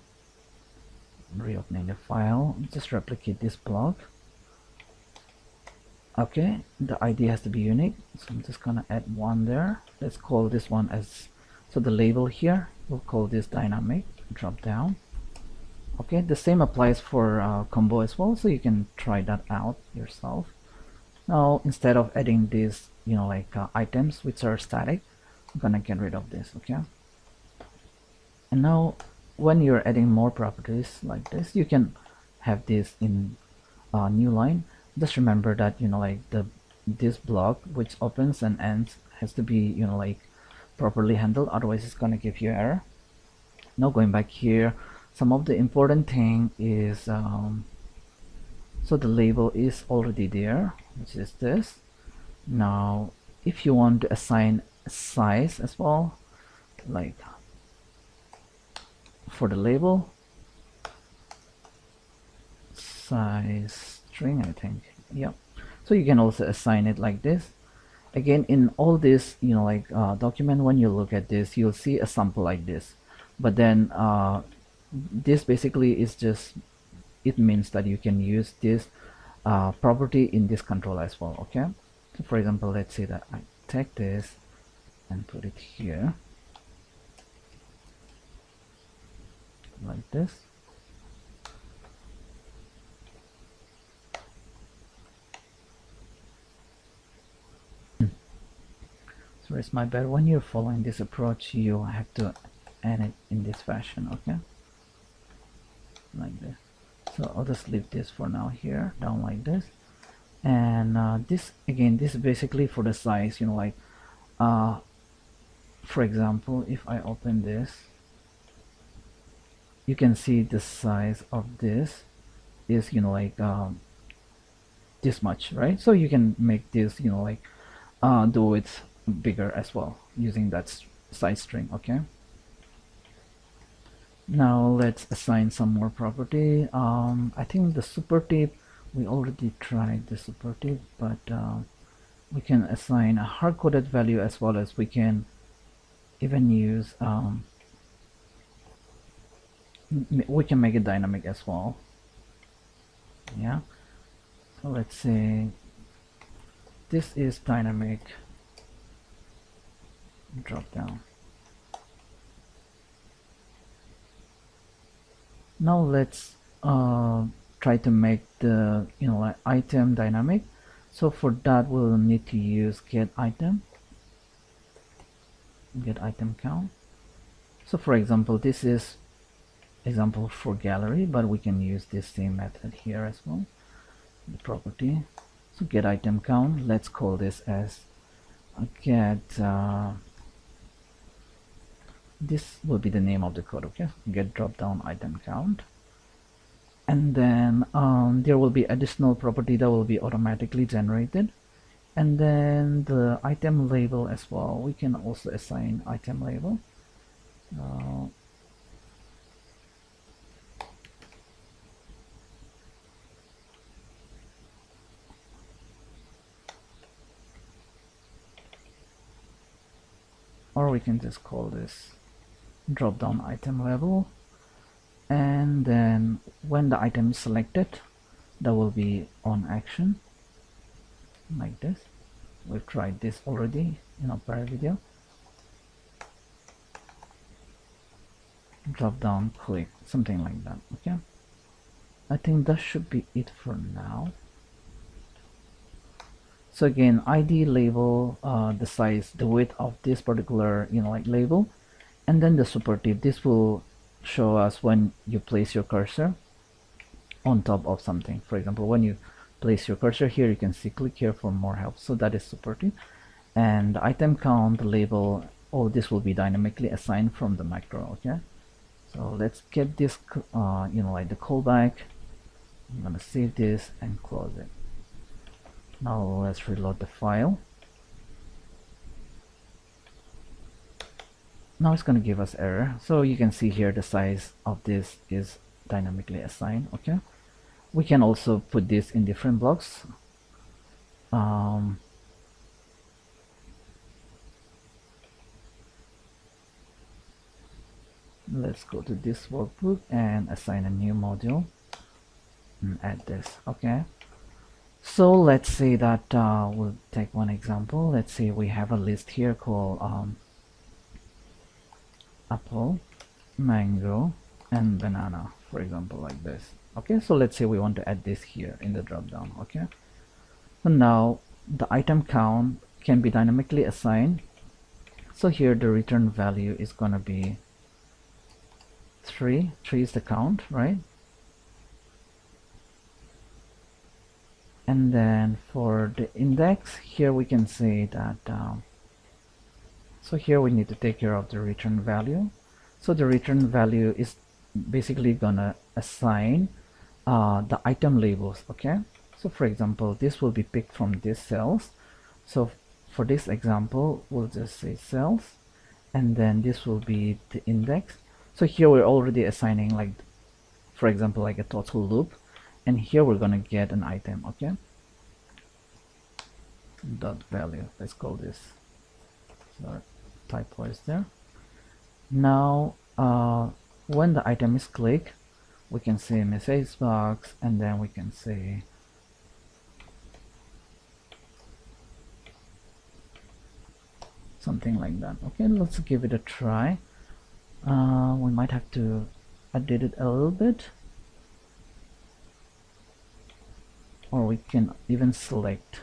Reopening the file, just replicate this block. Okay, the ID has to be unique, so I'm just gonna add one there. Let's call this one as, so the label here, we'll call this dynamic drop down. Okay, the same applies for combo as well, so you can try that out yourself. Now instead of adding these, you know, like items which are static, I'm gonna get rid of this. Okay, and now when you're adding more properties like this, you can have this in a new line. Just remember that, you know, like this block which opens and ends has to be, you know, like properly handled, otherwise it's gonna give you error. Now going back here, some of the important thing is so the label is already there, which is this. Now if you want to assign size as well, like for the label, size string, I think. Yeah, so you can also assign it like this. Again, in all this, you know, like document, when you look at this, you'll see a sample like this, but then this basically is just, it means that you can use this property in this control as well. Okay, so for example, let's say that I take this and put it here like this. So it's my bad. When you're following this approach, you have to end it in this fashion, okay? Like this. So I'll just leave this for now here, down like this. And this again, this is basically for the size, you know, like for example, if I open this, you can see the size of this is, you know, like this much, right? So you can make this, you know, like do it bigger as well using that size string, okay? Now let's assign some more property. I think the super tip, we already tried the super tip, but we can assign a hard-coded value as well as we can even use we can make it dynamic as well. Yeah, so let's say this is dynamic drop down. Now let's try to make the, you know, like item dynamic. So for that we'll need to use get item count. So for example, this is example for gallery, but we can use this same method here as well, the property. So get item count, let's call this as get this will be the name of the code, okay? Get drop down item count. And then there will be additional property that will be automatically generated, and then the item label as well. We can also assign item label. Or we can just call this drop down item label, and then when the item is selected, that will be on action like this. We've tried this already in our prior video. Drop down click, something like that, okay? I think that should be it for now. So again, ID label, the size, the width of this particular, you know, like label, and then the super tip. This will show us when you place your cursor on top of something. For example, when you place your cursor here, you can see click here for more help. So that is super tip. And the item count, the label, all this will be dynamically assigned from the macro, okay? So let's get this, you know, like the callback. I'm gonna save this and close it. Now let's reload the file. Now it's going to give us error. So you can see here the size of this is dynamically assigned, okay? We can also put this in different blocks. Let's go to this workbook and assign a new module and add this, okay? So let's say that we'll take one example. Let's say we have a list here called apple, mango, and banana, for example, like this. Okay, so let's say we want to add this here in the drop down. Okay, so now the item count can be dynamically assigned. So here the return value is gonna be 3. 3 is the count, right? And then for the index, here we can say that so here we need to take care of the return value. So the return value is basically gonna assign the item labels, okay? So for example, this will be picked from these cells. So for this example, we'll just say cells, and then this will be the index. So here we're already assigning, like, for example, like a total loop, and here we're gonna get an item, okay? Dot value, let's call this. So typo is there. Now when the item is clicked, we can say message box, and then we can say something like that. Okay, let's give it a try. We might have to edit it a little bit, or we can even select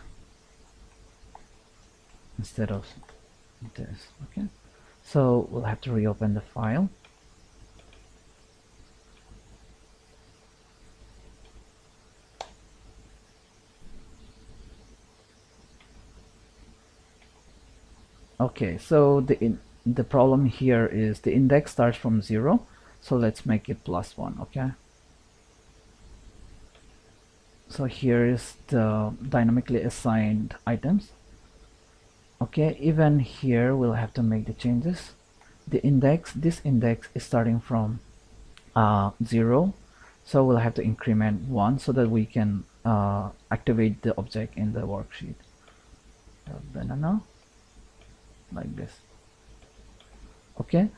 instead of this. Okay, so we'll have to reopen the file. Okay, so the problem here is the index starts from 0, so let's make it +1. Okay, so here is the dynamically assigned items. Okay, even here we'll have to make the changes. The index, this index is starting from 0, so we'll have to increment 1 so that we can activate the object in the worksheet. Banana, like this. Okay,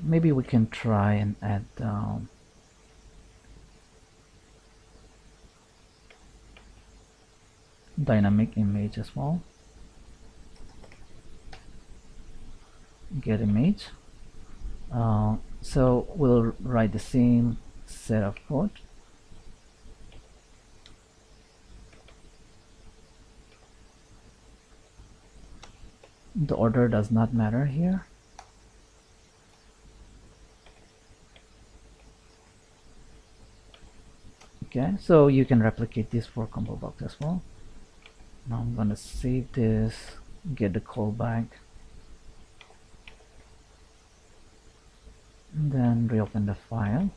maybe we can try and add dynamic image as well. Get image. So we'll write the same set of code. The order does not matter here. Okay, so you can replicate this for combo box as well. Now I'm gonna save this, get the callback, and then reopen the file.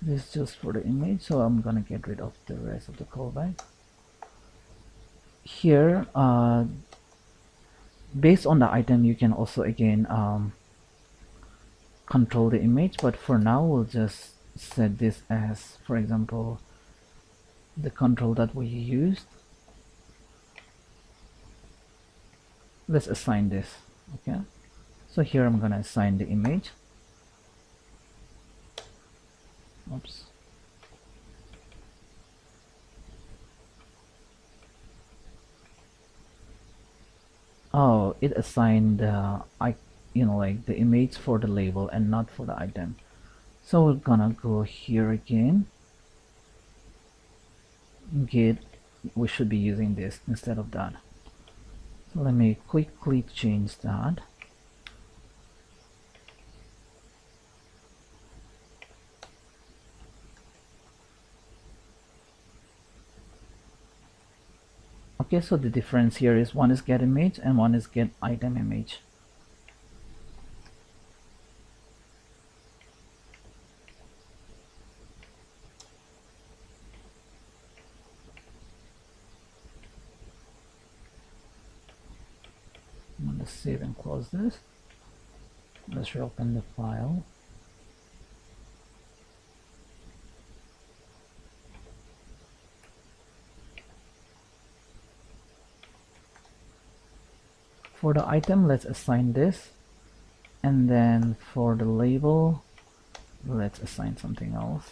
This is just for the image, so I'm gonna get rid of the rest of the callback. Here, based on the item, you can also again control the image, but for now we'll just set this as, for example, the control that we used. Let's assign this. Okay, so here I'm gonna assign the image. Oops. Oh, it assigned like the image for the label and not for the item. So we're gonna go here again. We should be using this instead of that. So let me quickly change that. Okay, so the difference here is one is get image and one is get item image. I'm going to save and close this. Let's reopen the file. For the item, let's assign this, and then for the label, let's assign something else.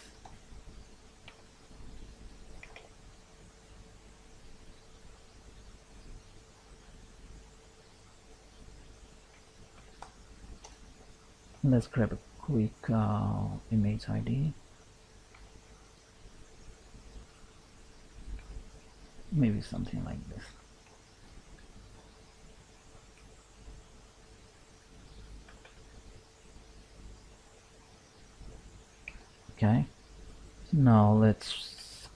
Let's grab a quick image ID. Maybe something like this. Okay, now let's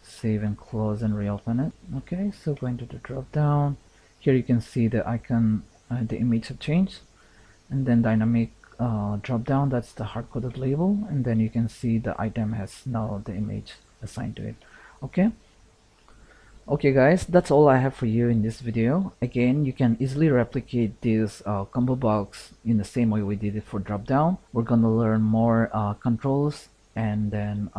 save and close and reopen it. Okay, so going to the drop down, here you can see the icon, the image have changed, and then dynamic drop down, that's the hard-coded label, and then you can see the item has now the image assigned to it. Okay guys, that's all I have for you in this video. Again, you can easily replicate this combo box in the same way we did it for drop down. We're gonna learn more controls, and then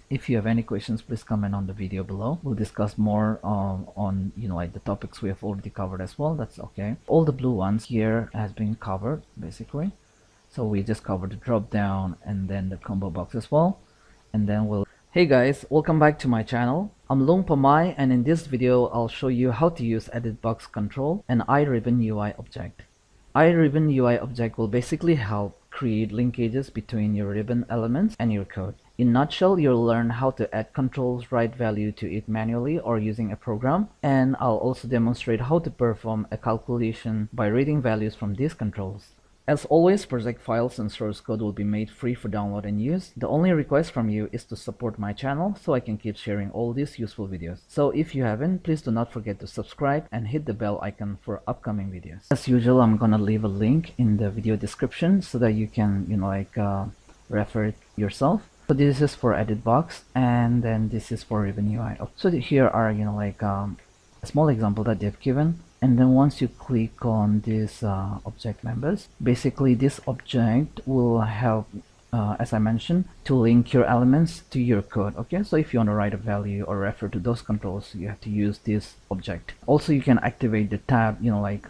if you have any questions, please comment on the video below. We'll discuss more on like the topics we have already covered as well. That's okay. All the blue ones here has been covered basically. So we just covered the drop down and then the combo box as well, and then we'll Hey guys, welcome back to my channel. I'm Long Pamai, and in this video I'll show you how to use Edit Box Control and iRibbon UI object. iRibbon UI object will basically help create linkages between your ribbon elements and your code. In nutshell, you'll learn how to add controls, write value to it manually or using a program, and I'll also demonstrate how to perform a calculation by reading values from these controls. As always, project files and source code will be made free for download and use. The only request from you is to support my channel so I can keep sharing all these useful videos. So if you haven't, please do not forget to subscribe and hit the bell icon for upcoming videos. As usual, I'm gonna leave a link in the video description so that you can, refer it yourself. So this is for edit box, and then this is for ribbon UI. So here are, a small example that they've given. And then once you click on these object members, basically this object will help, as I mentioned, to link your elements to your code. Okay, so if you want to write a value or refer to those controls, you have to use this object. Also, you can activate the tab,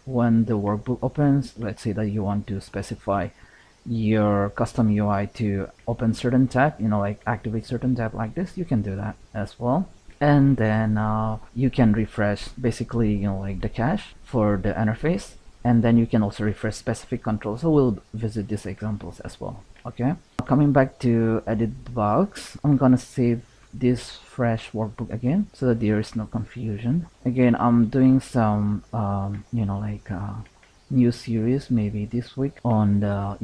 when the workbook opens. Let's say that you want to specify your custom UI to open certain tab, activate certain tab like this, you can do that as well. And then you can refresh basically the cache for the interface, and then you can also refresh specific controls. So we'll visit these examples as well. Okay, coming back to edit box, I'm gonna save this fresh workbook again so that there is no confusion. Again, I'm doing some new series maybe this week on the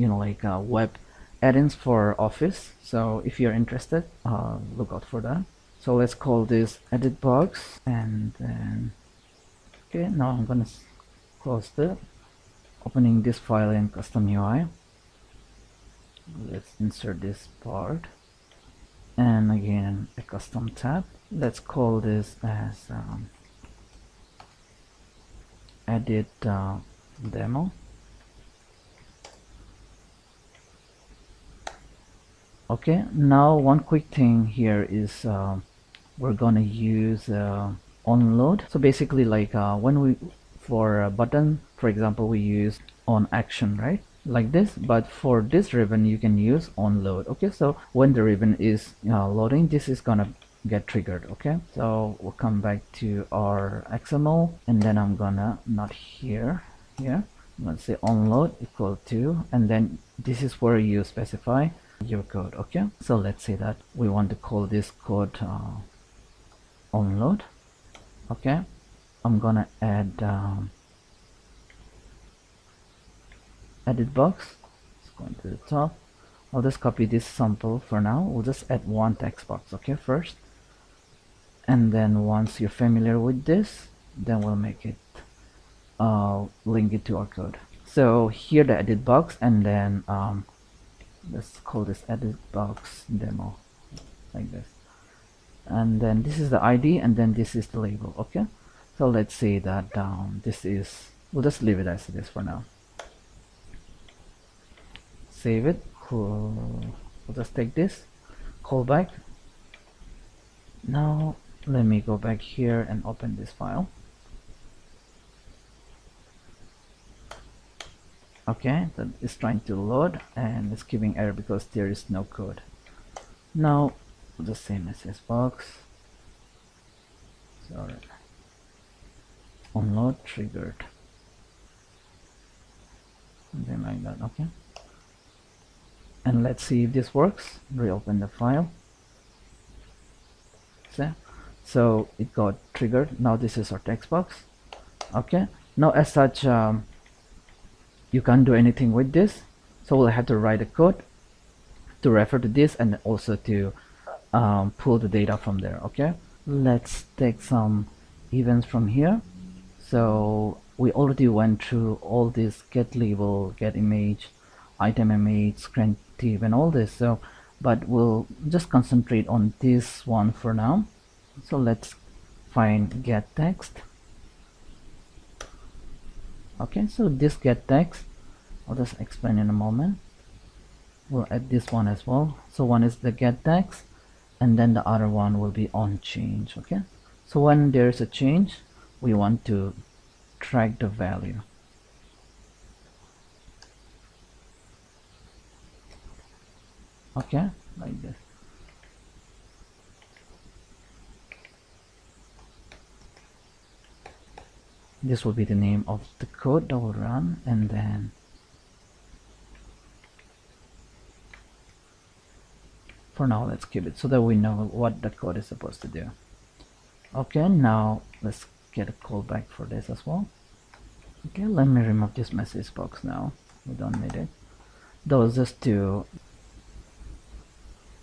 web add-ins for Office. So if you're interested, look out for that. So let's call this edit box, and then okay, now I'm gonna close the opening this file in custom UI. Let's insert this part, and again a custom tab. Let's call this as edit demo. Okay, now one quick thing here is we're gonna use onload. So basically, when we for a button, for example, we use on action, right, like this. But for this ribbon, you can use onload. Okay, so when the ribbon is loading, this is gonna get triggered. Okay, so we'll come back to our XML, and then I'm gonna not here. Let's say onload equal to, and then this is where you specify your code. Okay, so let's say that we want to call this code onload. Okay, I'm gonna add edit box. It's going to the top. I'll just copy this sample for now. We'll just add one text box, okay, first, and then once you're familiar with this, then we'll make it link it to our code. So here the edit box, and then let's call this edit box demo like this, and then this is the ID, and then this is the label. Okay, so let's say that this is, we'll just leave it as it is for now. Save it. Cool. We'll just take this, call back. Now let me go back here and open this file. Okay, that is trying to load and it's giving error because there is no code. Now the same message box. Sorry. Onload triggered. Something like that. Okay. And let's see if this works. Reopen the file. See? So it got triggered. Now this is our text box. Okay. Now as such, you can't do anything with this, so we'll have to write a code to refer to this and also to pull the data from there. Okay, let's take some events from here. So we already went through all this get label, get image, item image, screen tip, and all this. So but we'll just concentrate on this one for now. So let's find get text. Okay, so this get text, I'll just explain in a moment. We'll add this one as well. So one is the get text, and then the other one will be on change. Okay, so when there's a change, we want to track the value. Okay, like this. This will be the name of the code that will run, and then For now, let's keep it so that we know what the code is supposed to do. Okay, now let's get a callback for this as well. Okay, let me remove this message box now. We don't need it. Those just to.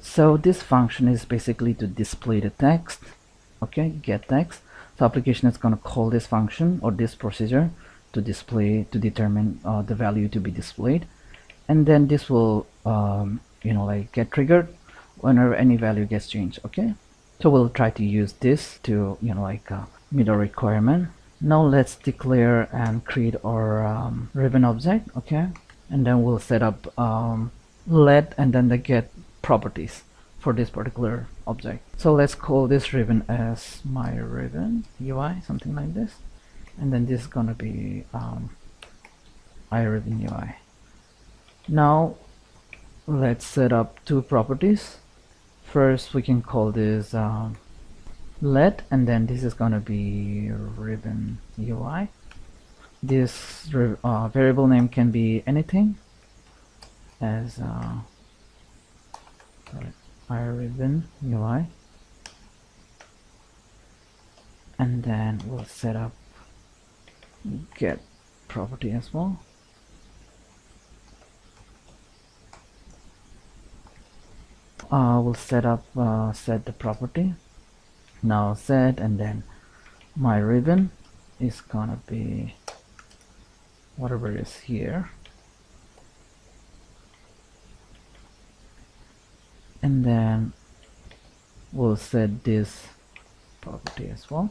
So this function is basically to display the text. Okay, get text. So application is going to call this function or this procedure to display, to determine the value to be displayed, and then this will like get triggered whenever any value gets changed. Okay, so we'll try to use this to meet our requirement. Now let's declare and create our ribbon object. Okay, and then we'll set up let and then the get properties for this particular object. So let's call this ribbon as my ribbon UI, something like this, and then this is gonna be iRibbon UI. Now let's set up two properties. First, we can call this let, and then this is gonna be ribbon UI. This variable name can be anything, as iRibbon UI, and then we'll set up get property as well. We'll set up set the property. Now set, and then my ribbon is gonna be whatever is here, and then we'll set this property as well.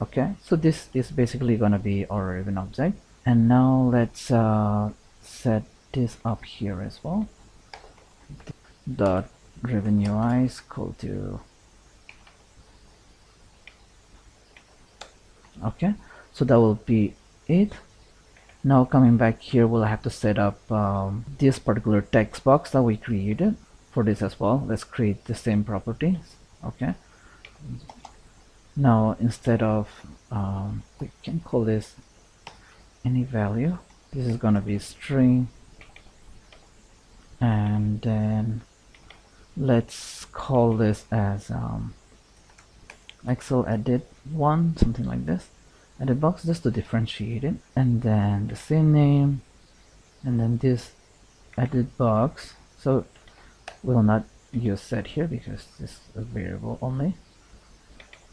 Okay, so this is basically gonna be our ribbon object, and now let's set this up here as well. Dot ribbon UI is equal to. Okay, so that will be it. Now coming back here, we'll have to set up this particular text box that we created for this as well. Let's create the same properties. Okay, now instead of we can call this any value. This is gonna be string, and then let's call this as Excel edit one, something like this, edit box, just to differentiate it, and then the same name, and then this edit box. So we'll not use set here because this is a variable only,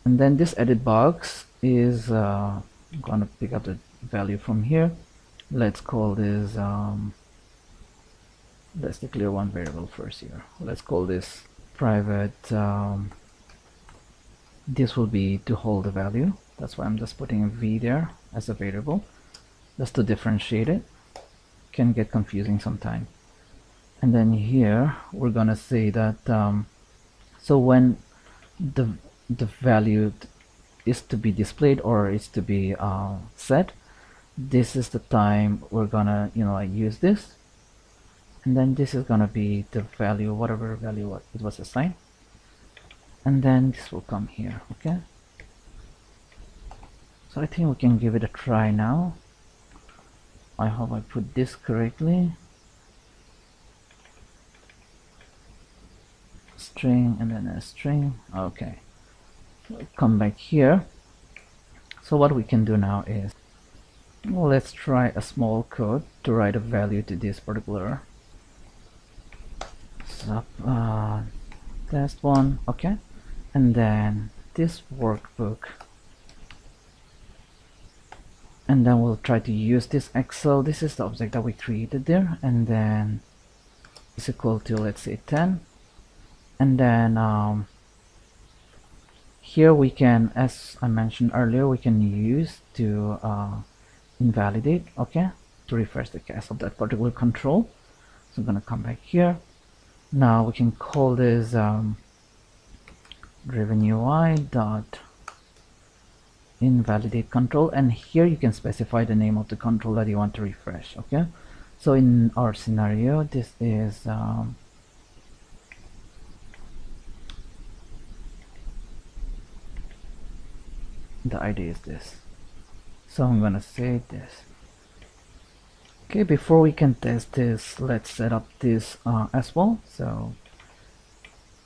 and then this edit box is gonna pick up the value from here. Let's call this let's declare one variable first here. Let's call this private. This will be to hold the value. That's why I'm just putting a v there as a variable, just to differentiate it. Can get confusing sometimes. And then here we're gonna say that so when the value is to be displayed or is to be set, this is the time we're gonna use this, and then this is gonna be the value, whatever value it was assigned, and then this will come here. Okay, so I think we can give it a try now. I hope I put this correctly. String and then a string. Okay, come back here. So what we can do now is, well, let's try a small code to write a value to this particular test one. Okay, and then this workbook, and then we'll try to use this Excel. This is the object that we created there, and then is equal to, let's say, 10, and then here we can, as I mentioned earlier, we can use to invalidate, okay, to refresh the case of that particular control. So I'm gonna come back here. Now we can call this ribbon UI dot invalidate control, and here you can specify the name of the control that you want to refresh. Okay, so in our scenario, this is the ID is this. So I'm gonna say this. Okay, before we can test this, let's set up this as well. So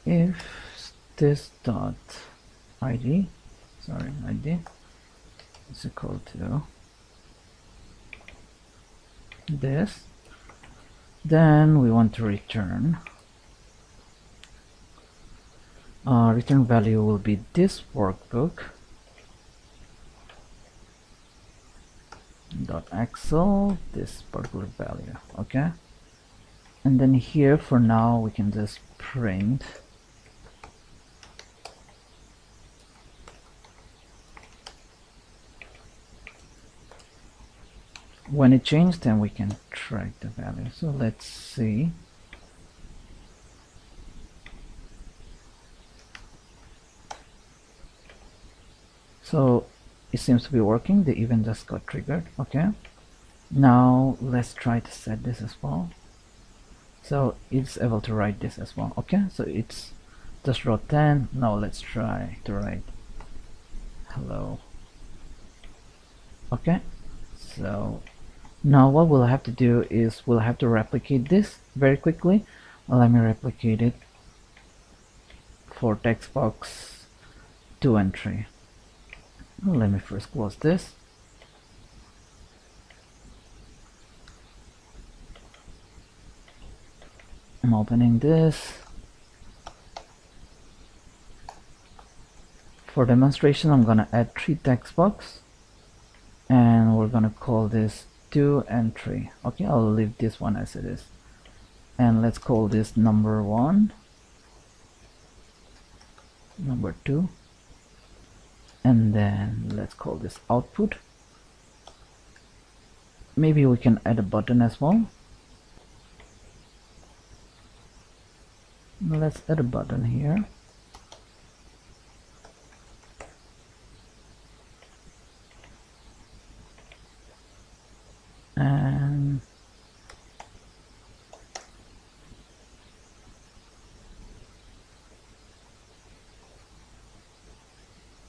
if this dot id is equal to this, then we want to return return value will be this workbook dot Excel, this particular value. Okay, and then here for now we can just print when it changed, then we can track the value. So let's see. So it seems to be working. The event just got triggered. Okay, now let's try to set this as well. So it's able to write this as well. Okay, so it's just wrote 10. Now let's try to write hello. Okay, so now what we'll have to do is we'll have to replicate this very quickly. Let me replicate it for text box 2 and 3. Let me first close this. I'm opening this. For demonstration, I'm gonna add 3 text box, and we're gonna call this 2 and 3. Okay, I'll leave this one as it is, and let's call this number 1, number 2, and then let's call this output. Maybe we can add a button as well. Let's add a button here. And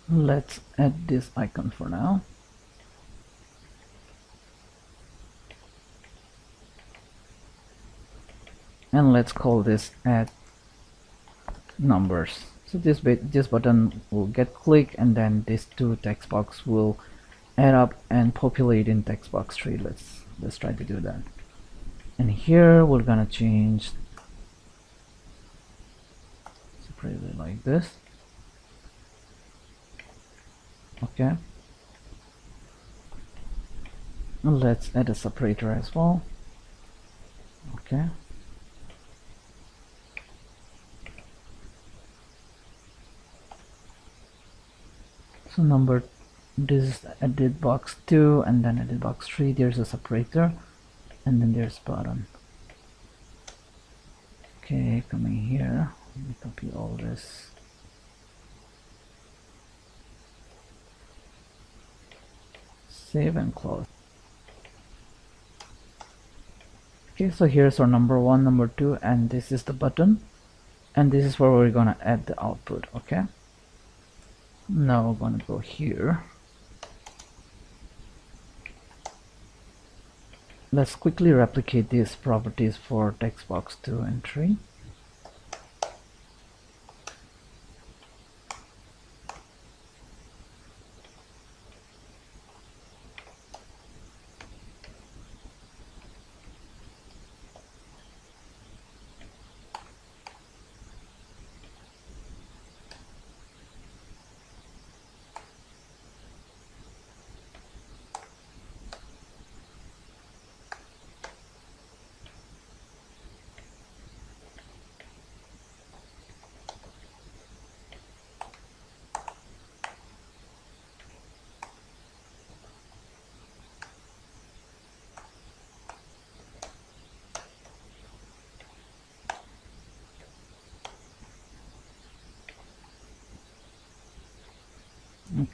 let's add this icon for now. And let's call this add numbers. So this button will get clicked, and then these 2 text box will add up and populate in text box 3. Let's try to do that. And here we're gonna change separately like this. Okay, and let's add a separator as well. Okay, so this is edit box 2, and then edit box 3, there's a separator, and then there's button. Okay, coming here, let me copy all this. Save and close. Okay, so here's our number 1, number 2, and this is the button, and this is where we're gonna add the output. Okay, now we're gonna go here. Let's quickly replicate these properties for text box 2 and 3.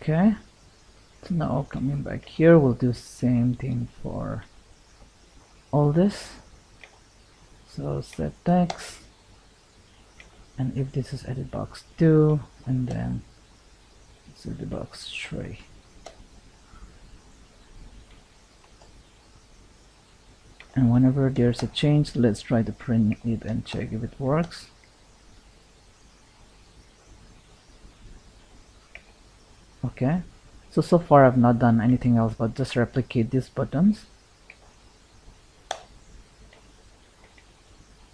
Okay, so now coming back here, we'll do same thing for all this. So set text, and if this is edit box 2, and then it's edit box 3. and whenever there's a change, let's try to print it and check if it works. Okay, so far I've not done anything else but just replicate these buttons.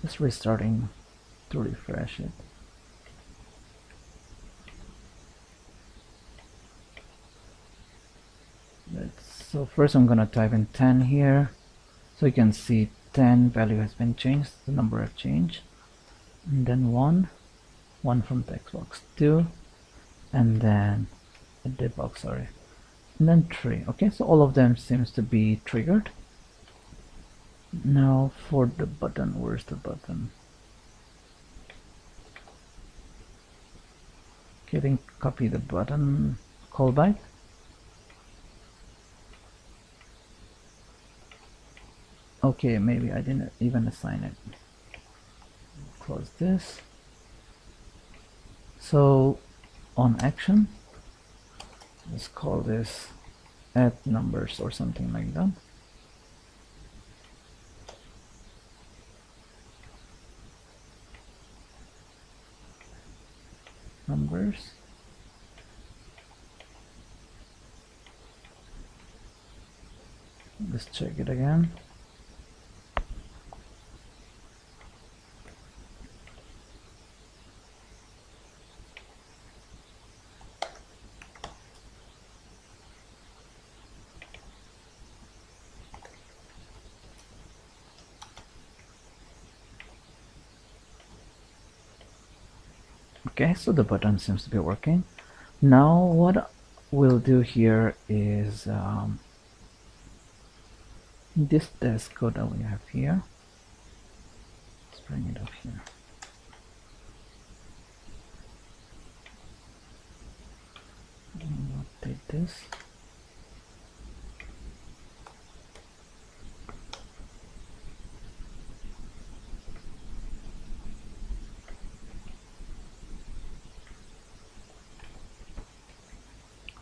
Just restarting to refresh it. So first I'm gonna type in 10 here, so you can see 10 value has been changed, the number have changed, and then 1 from text box, 2, and then a div box, sorry, and then 3. Okay, so all of them seems to be triggered. Now for the button, where's the button? Okay, then copy the button callback. Okay, maybe I didn't even assign it. Close this. So on action, let's call this add numbers or something like that. Numbers. Let's check it again. Okay, so the button seems to be working. Now what we'll do here is this test code that we have here, let's bring it up here. Update this.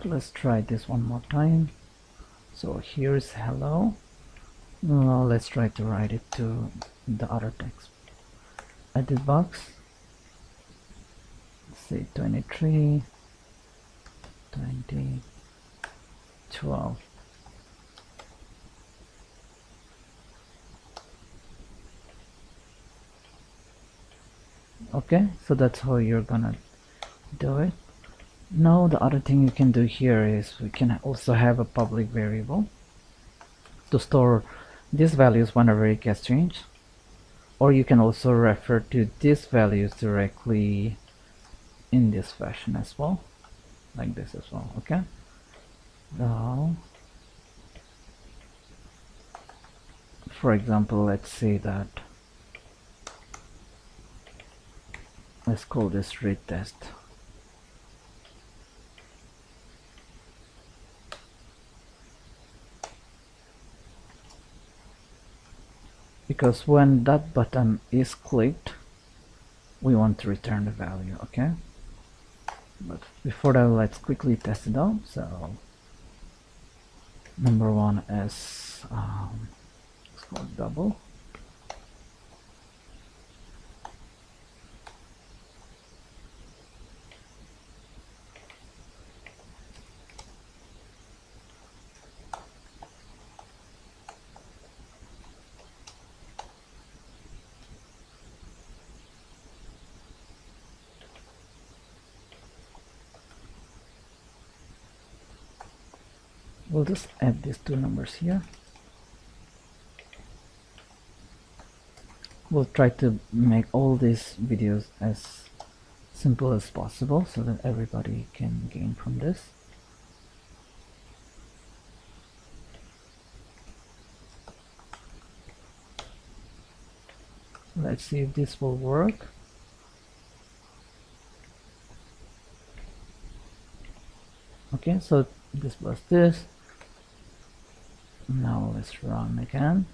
Let's try this one more time. So here's hello. Now let's try to write it to the other text. Edit box. Let's say 23, 20, 12. Okay, so that's how you're gonna do it. Now the other thing you can do here is we can also have a public variable to store these values whenever it gets changed, or you can also refer to these values directly in this fashion as well, like this as well. Okay, now for example, let's say that, let's call this read test. Because when that button is clicked, we want to return the value. Okay, but before that, let's quickly test it out. So number one is let's call it double. We'll just add these two numbers here. We'll try to make all these videos as simple as possible so that everybody can gain from this. Let's see if this will work. Okay, so this plus this. Now let's run again.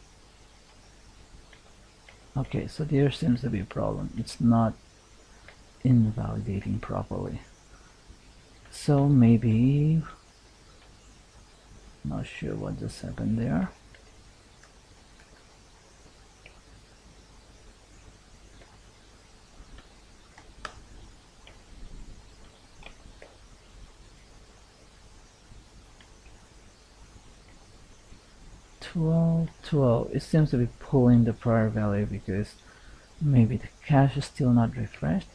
Okay, so there seems to be a problem. It's not invalidating properly. So maybe, not sure what just happened there. 12. It seems to be pulling the prior value because maybe the cache is still not refreshed,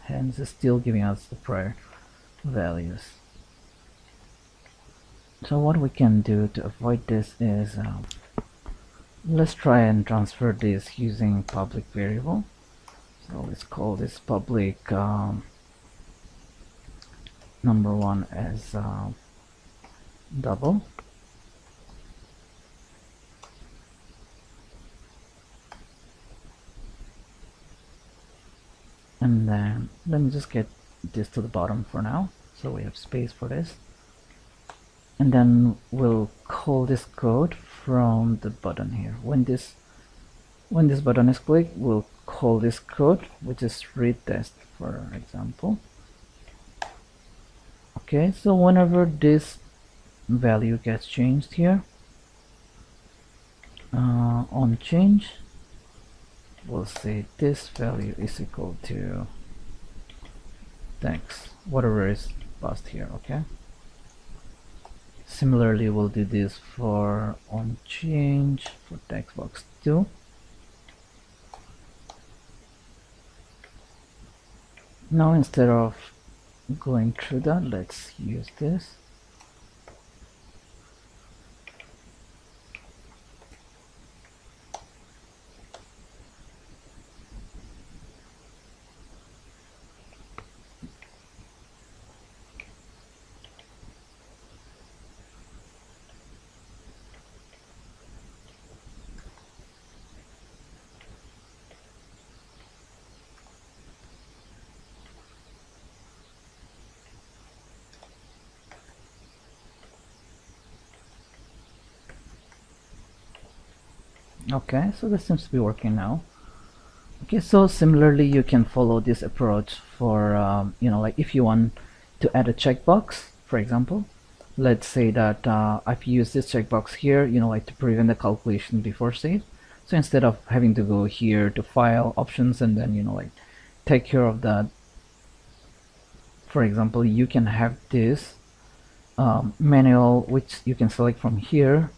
hence it's still giving us the prior values. So what we can do to avoid this is let's try and transfer this using public variable. So let's call this public number one as double. And then let me just get this to the bottom for now, so we have space for this. And then we'll call this code from the button here. When this button is clicked, we'll call this code, which is read test, for example. Okay, so whenever this value gets changed here, on change, we'll say this value is equal to text, whatever is passed here. Okay. Similarly, we'll do this for on change for text box 2. Now instead of going through that, let's use this. Okay, so this seems to be working now. Okay, so similarly you can follow this approach for like if you want to add a checkbox, for example. Let's say that I've used this checkbox here, like to prevent the calculation before save. So instead of having to go here to file options and then like take care of that, for example, you can have this manual, which you can select from here,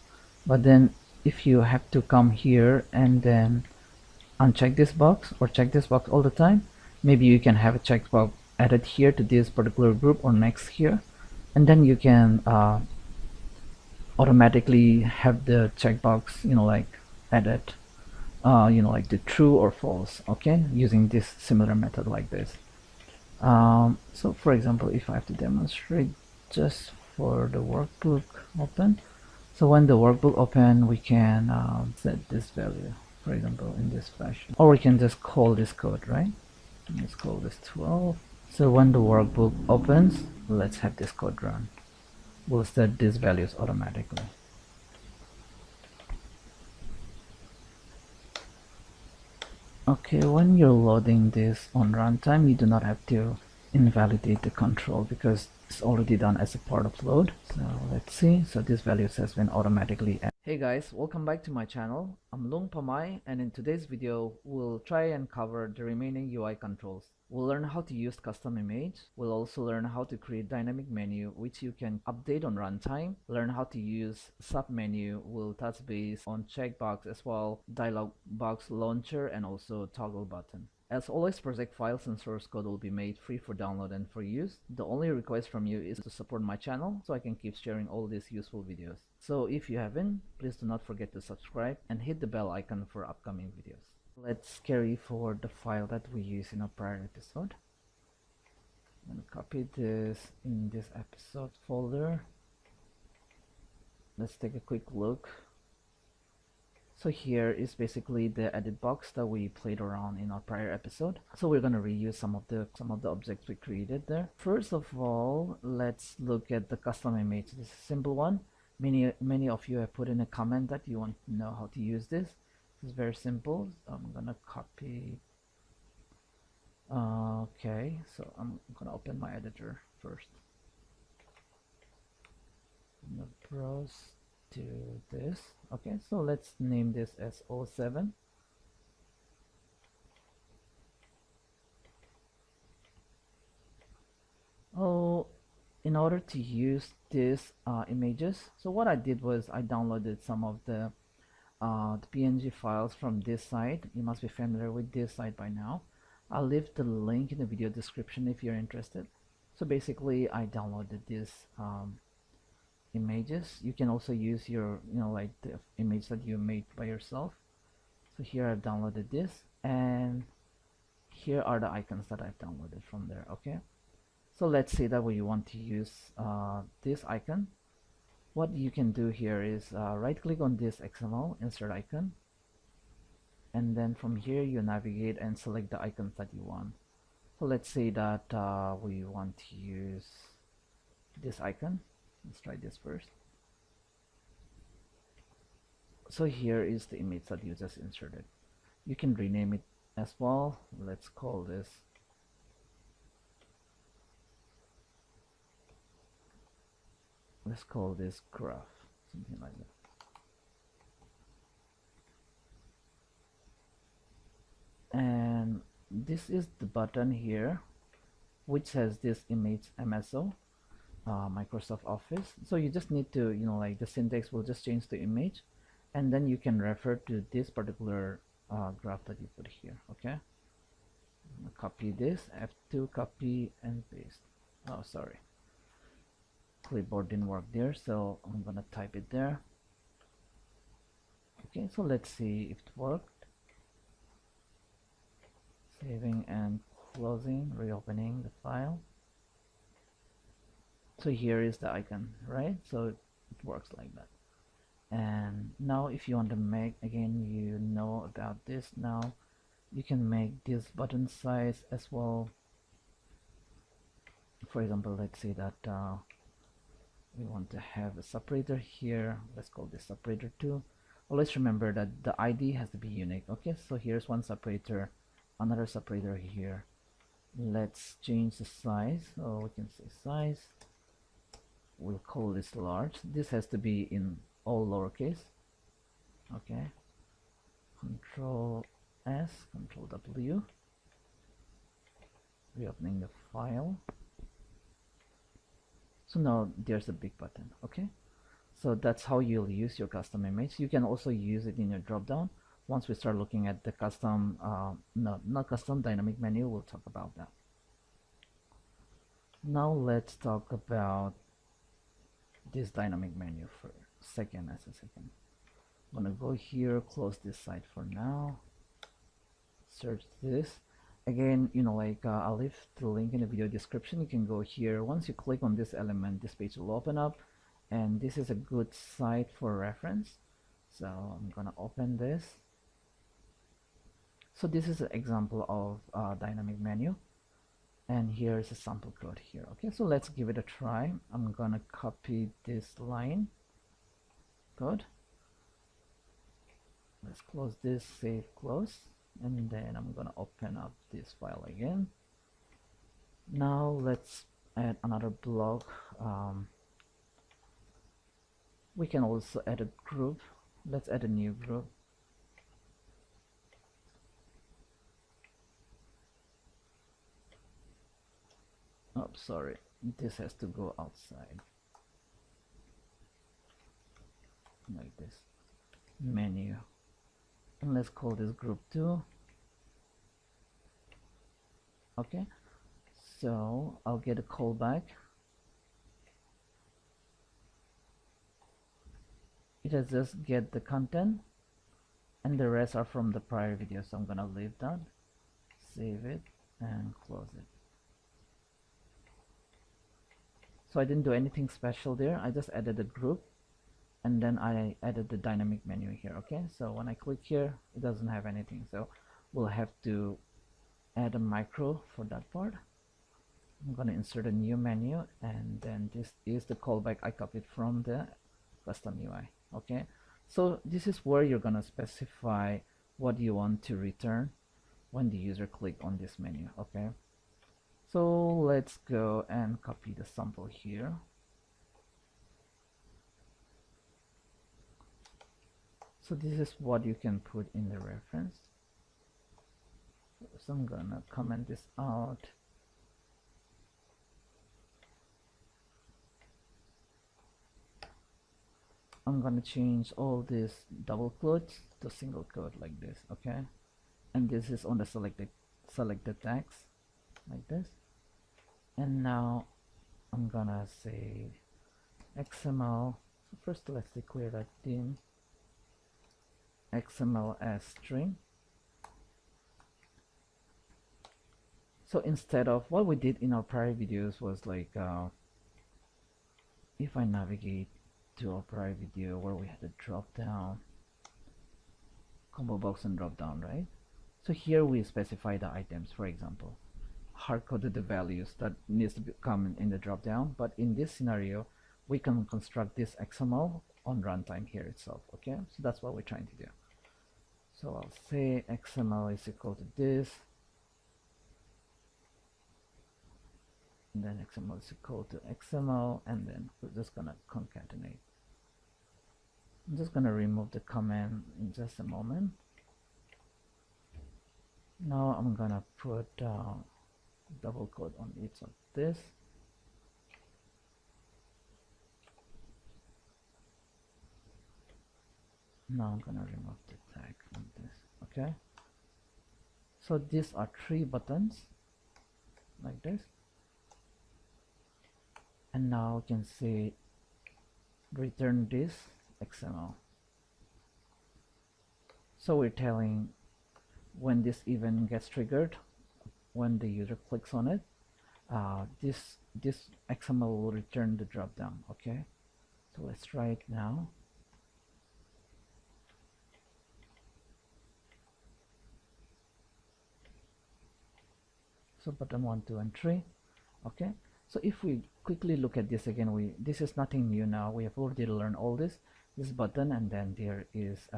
but then if you have to come here and then uncheck this box or check this box all the time, maybe you can have a checkbox added here to this particular group or next here, and then you can automatically have the checkbox like added like the true or false, okay, using this similar method like this. So for example, if I have to demonstrate just for the workbook open, so when the workbook open, we can set this value, for example, in this fashion, or we can just call this code, right? Let's call this 12. So when the workbook opens, let's have this code run. We'll set these values automatically. Okay, when you're loading this on runtime, you do not have to invalidate the control because it's already done as a part of load. So let's see. So this values has been automatically added. Hey guys, welcome back to my channel. I'm Lung Pamay, and in today's video we'll try and cover the remaining UI controls. We'll learn how to use custom image. We'll also learn how to create dynamic menu, which you can update on runtime. Learn how to use submenu. We'll touch base on checkbox as well, Dialog Box Launcher, and also toggle button. As always, project files and source code will be made free for download and for use. The only request from you is to support my channel so I can keep sharing all these useful videos. So if you haven't, please do not forget to subscribe and hit the bell icon for upcoming videos. Let's carry forward the file that we used in a prior episode. I'm going to copy this in this episode folder. Let's take a quick look. So here is basically the edit box that we played around in our prior episode. So we're going to reuse some of the objects we created there. First of all, let's look at the custom image. This is a simple one. Many of you have put in a comment that you want to know how to use this. It's very simple. So I'm going to copy. Okay, so I'm going to open my editor first. I'm going to browse to this. Okay, so let's name this as 07. In order to use these images, so what I did was I downloaded some of the the PNG files from this site. You must be familiar with this site by now. I'll leave the link in the video description if you're interested. So basically I downloaded these images. You can also use your, like the image that you made by yourself. So here I've downloaded this, and here are the icons that I've downloaded from there. Okay, so let's say that we want to use this icon. What you can do here is right click on this XML, insert icon, and then from here you navigate and select the icons that you want. So let's say that we want to use this icon. Let's try this first. So here is the image that you just inserted. You can rename it as well. Let's call this graph, something like that. And this is the button here which has this image MSO, Microsoft Office. So you just need to, like the syntax will just change the image, and then you can refer to this particular graph that you put here. Okay, copy this, F2, copy and paste. Oh, sorry, clipboard didn't work there, so I'm gonna type it there. Okay, so let's see if it worked. Saving and closing, reopening the file. So here is the icon, right? So it works like that. And now if you want to make, again, you know about this now, you can make this button size as well. For example, let's say that we want to have a separator here. Let's call this separator 2. Always remember that the ID has to be unique. Okay, so here's one separator, another separator here. Let's change the size. So we can say size, we'll call this large. This has to be in all lowercase. Okay, Control S, Control W, reopening the file. So now there's a big button. Okay, so that's how you'll use your custom image. You can also use it in your drop down. Once we start looking at the custom, not custom, dynamic menu, we'll talk about that. Now let's talk about this dynamic menu for a second. I'm gonna go here, close this site for now, search this. Again, I'll leave the link in the video description. You can go here. Once you click on this element, this page will open up, and this is a good site for reference. So I'm gonna open this. So this is an example of dynamic menu, and here is a sample code here. Okay, so let's give it a try. I'm gonna copy this line code. Let's close this, save, close, and then I'm gonna open up this file again. Now let's add another block. We can also add a group. Let's add a new group. Oh, sorry, this has to go outside like this. Menu, and let's call this group 2. Okay, so I'll get a callback. It has just get the content, and the rest are from the prior video, so I'm gonna leave that, save it and close it. So I didn't do anything special there. I just added a group, and then I added the dynamic menu here. Okay, so when I click here, it doesn't have anything, so we'll have to add a micro for that part. I'm going to insert a new menu, and then this is the callback I copied from the custom UI. Okay, so this is where you're going to specify what you want to return when the user click on this menu. Okay, so let's go and copy the sample here. So this is what you can put in the reference. So I'm gonna comment this out. I'm gonna change all these double quotes to single quote like this, okay? And this is on the selected text like this. And now I'm gonna say XML. So first let's declare that dim XML as string. So instead of what we did in our prior videos was like if I navigate to our prior video where we had a drop down combo box and drop down, right? So here we specify the items, for example, hard-coded the values that needs to come in the drop down, but in this scenario we can construct this XML on runtime here itself, okay? So that's what we're trying to do. So I'll say XML is equal to this, and then XML is equal to XML, and then we're just gonna concatenate. I'm just gonna remove the comment in just a moment. Now I'm gonna put double quote on each of this. Now I'm gonna remove the tag from this, okay? So these are 3 buttons like this, and now you can say return this XML. So we're telling when this event gets triggered, when the user clicks on it, this XML will return the drop down, okay? So let's try it now. So button 1, 2, and 3, okay? So if we quickly look at this again, this is nothing new now. We have already learned all this button, and then there is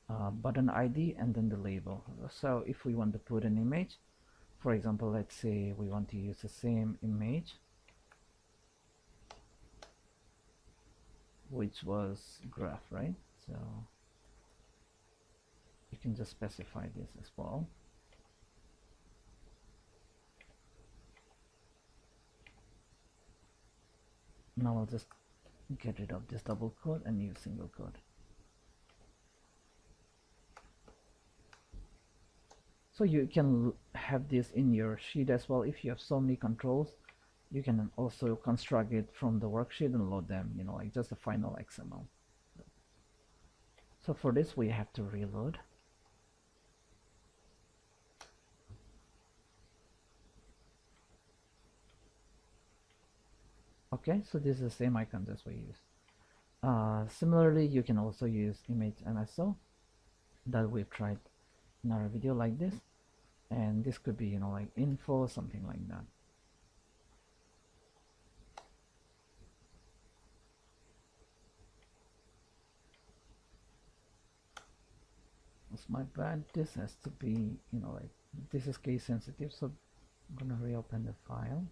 button ID and then the label. So if we want to put an image, for example, let's say we want to use the same image, which was graph, right? So you can just specify this as well. Now I'll just get rid of this double quote and use single quote. So you can have this in your sheet as well. If you have so many controls, you can also construct it from the worksheet and load them, you know, like just the final XML. So for this we have to reload. Okay, so this is the same icon as we use. Similarly, you can also use image MSO that we've tried in our video like this, and this could be, you know, like info, something like that. That's my bad. This has to be, you know, like this is case sensitive, so I'm gonna reopen the file.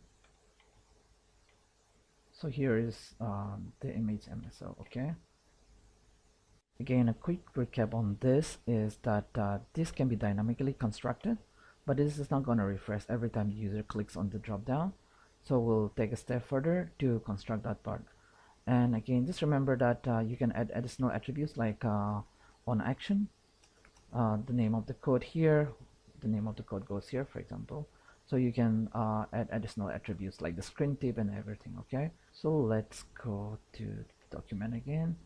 So here is the image MSO, okay? Again, a quick recap on this is that this can be dynamically constructed, but this is not going to refresh every time the user clicks on the drop down. So we'll take a step further to construct that part. And again, just remember that you can add additional attributes like on action, the name of the code here, the name of the code goes here, for example. So you can add additional attributes like the screen tip and everything, okay? So let's go to document again.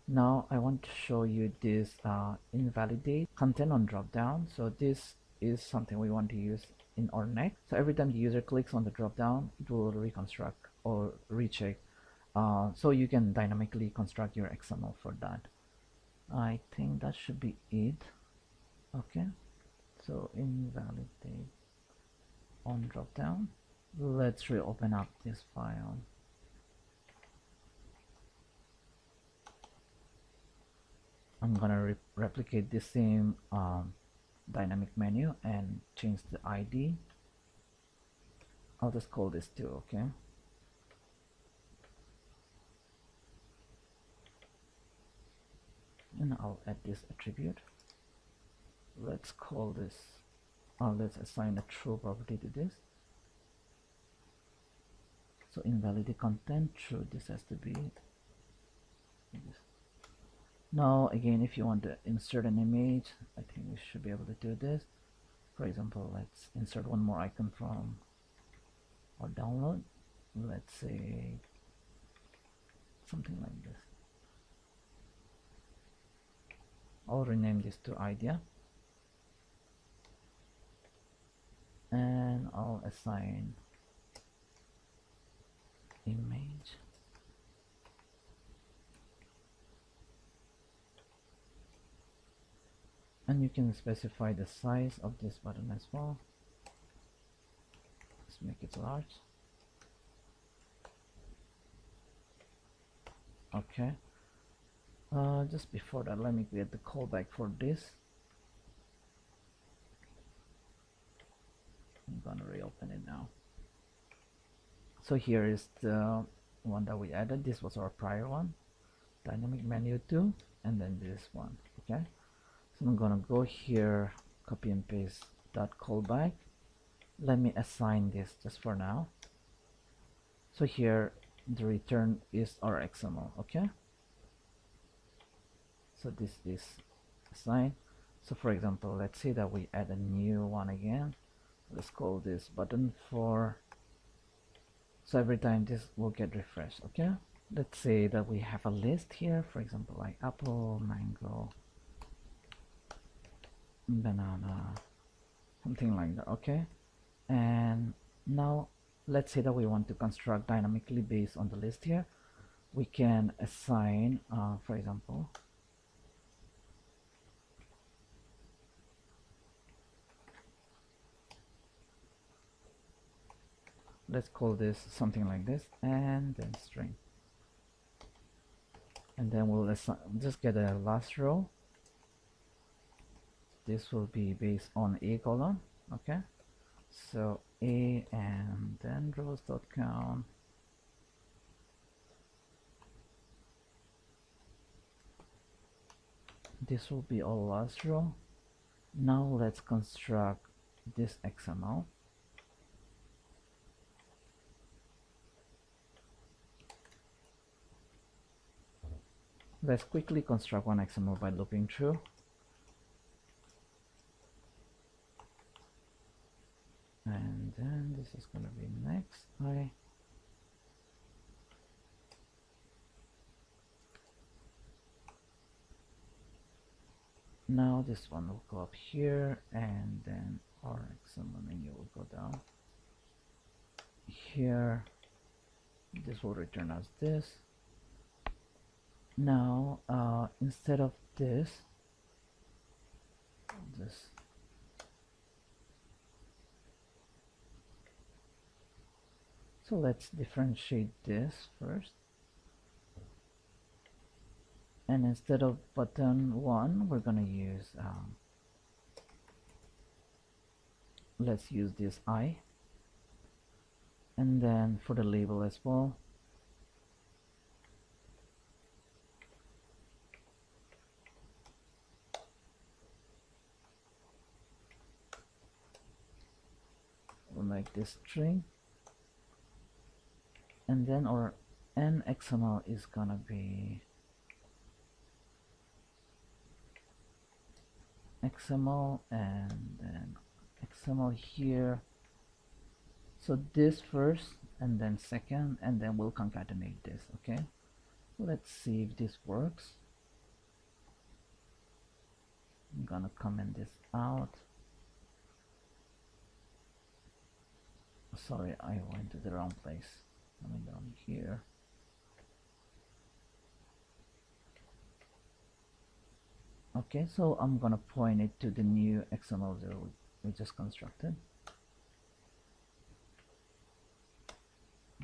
Now I want to show you this invalidate content on drop down. So this is something we want to use in our next. So every time the user clicks on the drop down, it will reconstruct or recheck. So you can dynamically construct your XML for that. I think that should be it. Okay, so invalidate on drop down. Let's reopen up this file. I'm gonna replicate the same dynamic menu and change the ID. I'll just call this 2, okay? And I'll add this attribute. Let's call this, let's assign a true property to this. So invalidate content true, this has to be it. Now again, if you want to insert an image, I think we should be able to do this. For example, let's insert one more icon from our download. Let's say something like this. I'll rename this to idea, and I'll assign image. And you can specify the size of this button as well. Let's make it large. Okay. Just before that, let me create the callback for this. I'm gonna reopen it now. So here is the one that we added. This was our prior one, dynamic menu 2, and then this one. Okay, so I'm gonna go here, copy and paste that callback. Let me assign this just for now. So here the return is our XML. Okay, so this is assigned. So for example, let's say that we add a new one again. Let's call this button for, so every time this will get refreshed. Okay, let's say that we have a list here, for example, like apple, mango, banana, something like that. Okay, and now let's say that we want to construct dynamically based on the list here. We can assign, for example, let's call this something like this, and then string, and then we'll just get a last row. This will be based on a column. Okay, so a, and then rows dot count. This will be our last row. Now let's construct this XML. Let's quickly construct one XML by looping through. And then this is going to be next I. Now this one will go up here, and then our XML menu will go down here. This will return as this. Now instead of this, so let's differentiate this first, and instead of button 1, we're gonna use let's use this I, and then for the label as well, we'll make this string, and then our n XML is gonna be XML, and then XML here. So this first, and then second, and then we'll concatenate this. Okay, let's see if this works. I'm gonna comment this out. Sorry, I went to the wrong place. Coming down here. Okay, so I'm gonna point it to the new XML that we just constructed.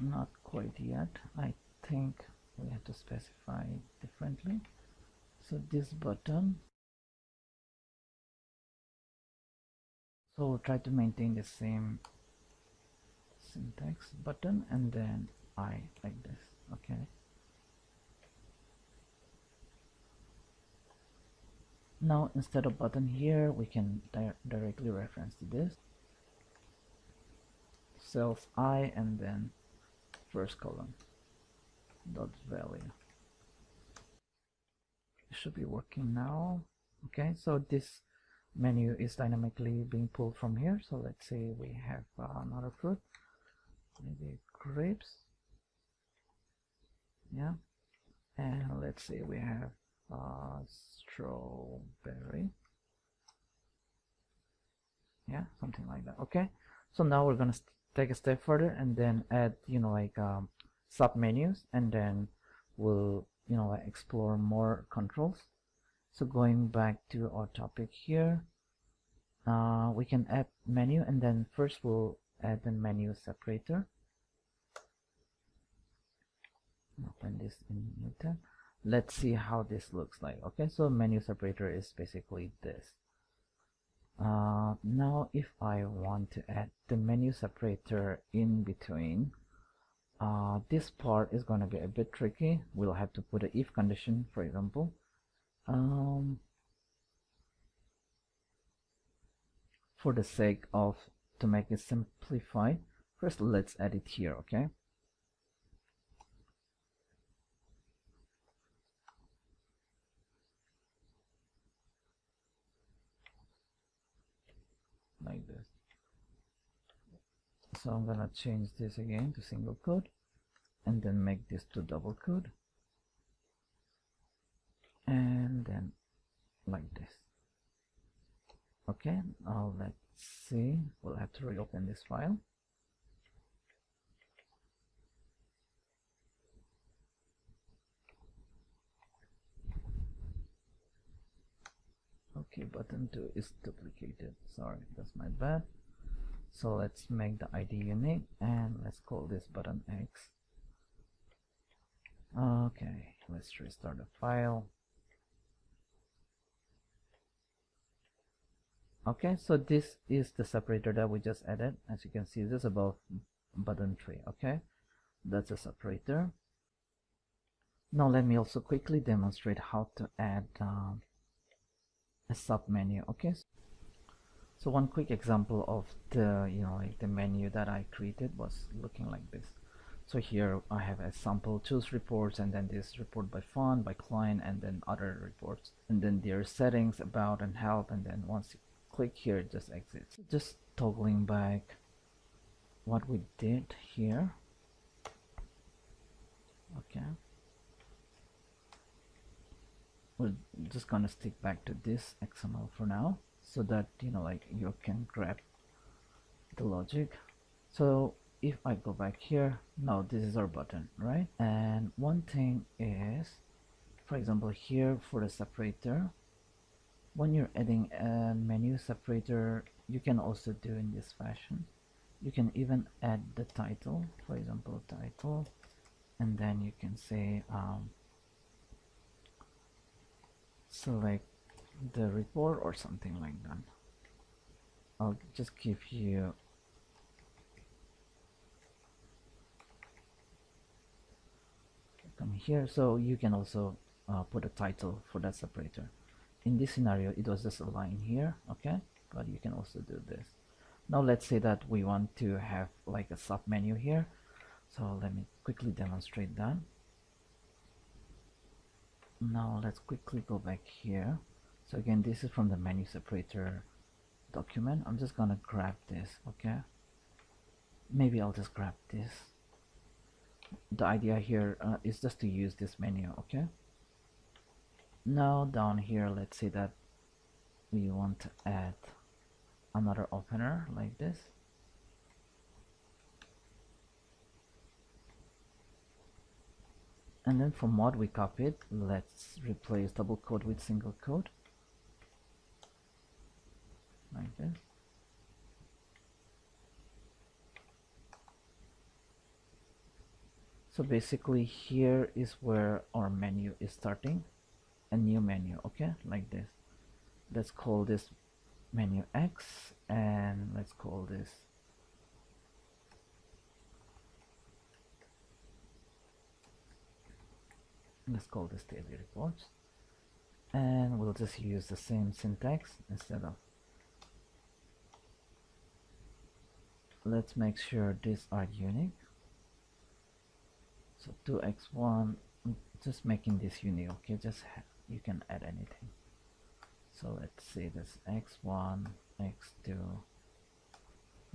Not quite yet. I think we have to specify it differently. So this button, so we'll try to maintain the same syntax, button, and then I, like this. Okay, now instead of button here, we can directly reference to this cells I, and then first column dot value. should be working now. Okay, so this menu is dynamically being pulled from here. So let's say we have another fruit, maybe grapes. Yeah, and let's say we have strawberry. Yeah, something like that. Okay, so now we're gonna take a step further and then add, like sub menus, and then we'll like explore more controls. So going back to our topic here, we can add menu, and then first we'll add the menu separator. Open this in new tab. Let's see how this looks like. Okay, so menu separator is basically this. Now if I want to add the menu separator in between, this part is going to be a bit tricky. We'll have to put an if condition, for example. For the sake of to make it simplified, first let's add it here. Okay, like this. So I'm gonna change this again to single quote, and then make this to double quote, and then like this. Okay, now let's see. We'll have to reopen this file. Okay, button 2 is duplicated. Sorry, that's my bad. So let's make the ID unique, and let's call this button X. Okay, let's restart the file. Okay, so this is the separator that we just added. As you can see, this is above button 3. Okay, that's a separator. Now let me also quickly demonstrate how to add a sub menu. Okay, so one quick example of the like the menu that I created was looking like this. So here I have a sample choose reports, and then this report by font, by client, and then other reports, and then there are settings, about, and help, and then once you click here it just exits. Just toggling back what we did here. Okay, we're just gonna stick back to this XML for now, so that like you can grab the logic. So if I go back here, now this is our button, right? And one thing is, for example, here for the separator, when you're adding a menu separator, you can also do in this fashion. You can even add the title, for example, title, and then you can say select the report or something like that. I'll just give you come here, so you can also put a title for that separator. In this scenario it was just a line here, okay, but you can also do this. Now let's say that we want to have like a sub menu here, so let me quickly demonstrate that. Now let's quickly go back here. So again, this is from the menu separator document. I'm just gonna grab this. Okay, maybe I'll just grab this. The idea here is just to use this menu. Okay, now down here, let's say that we want to add another opener like this. And then from what we copied, let's replace double quote with single quote like this. So basically here is where our menu is starting, a new menu, okay, like this. Let's call this menu X, and let's call this daily reports, and we'll just use the same syntax instead of. Let's make sure these are unique. So 2x1, just making this unique. Okay, just you can add anything. So let's say this x1, x2,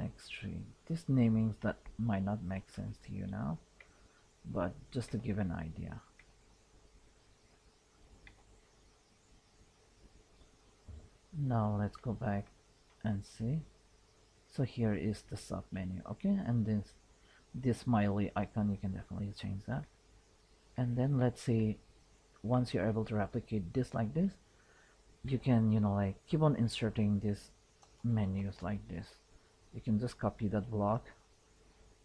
x3. These namings that might not make sense to you now, but just to give an idea. Now let's go back and see. So here is the sub menu, okay, and this smiley icon, you can definitely change that. And then let's say once you're able to replicate this like this, you can, you know, like keep on inserting these menus like this. You can just copy that block,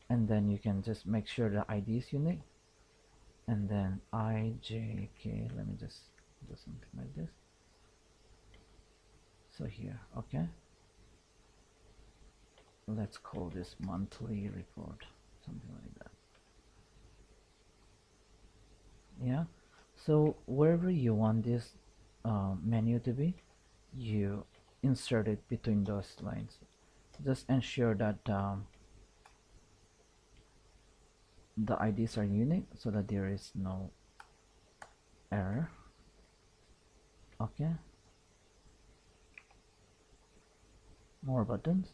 and then you can just make sure the ID is unique, and then IJK. Let me just do something like this. So here, okay, let's call this monthly report, something like that. Yeah, so wherever you want this menu to be, you insert it between those lines. Just ensure that the IDs are unique so that there is no error. Okay, more buttons.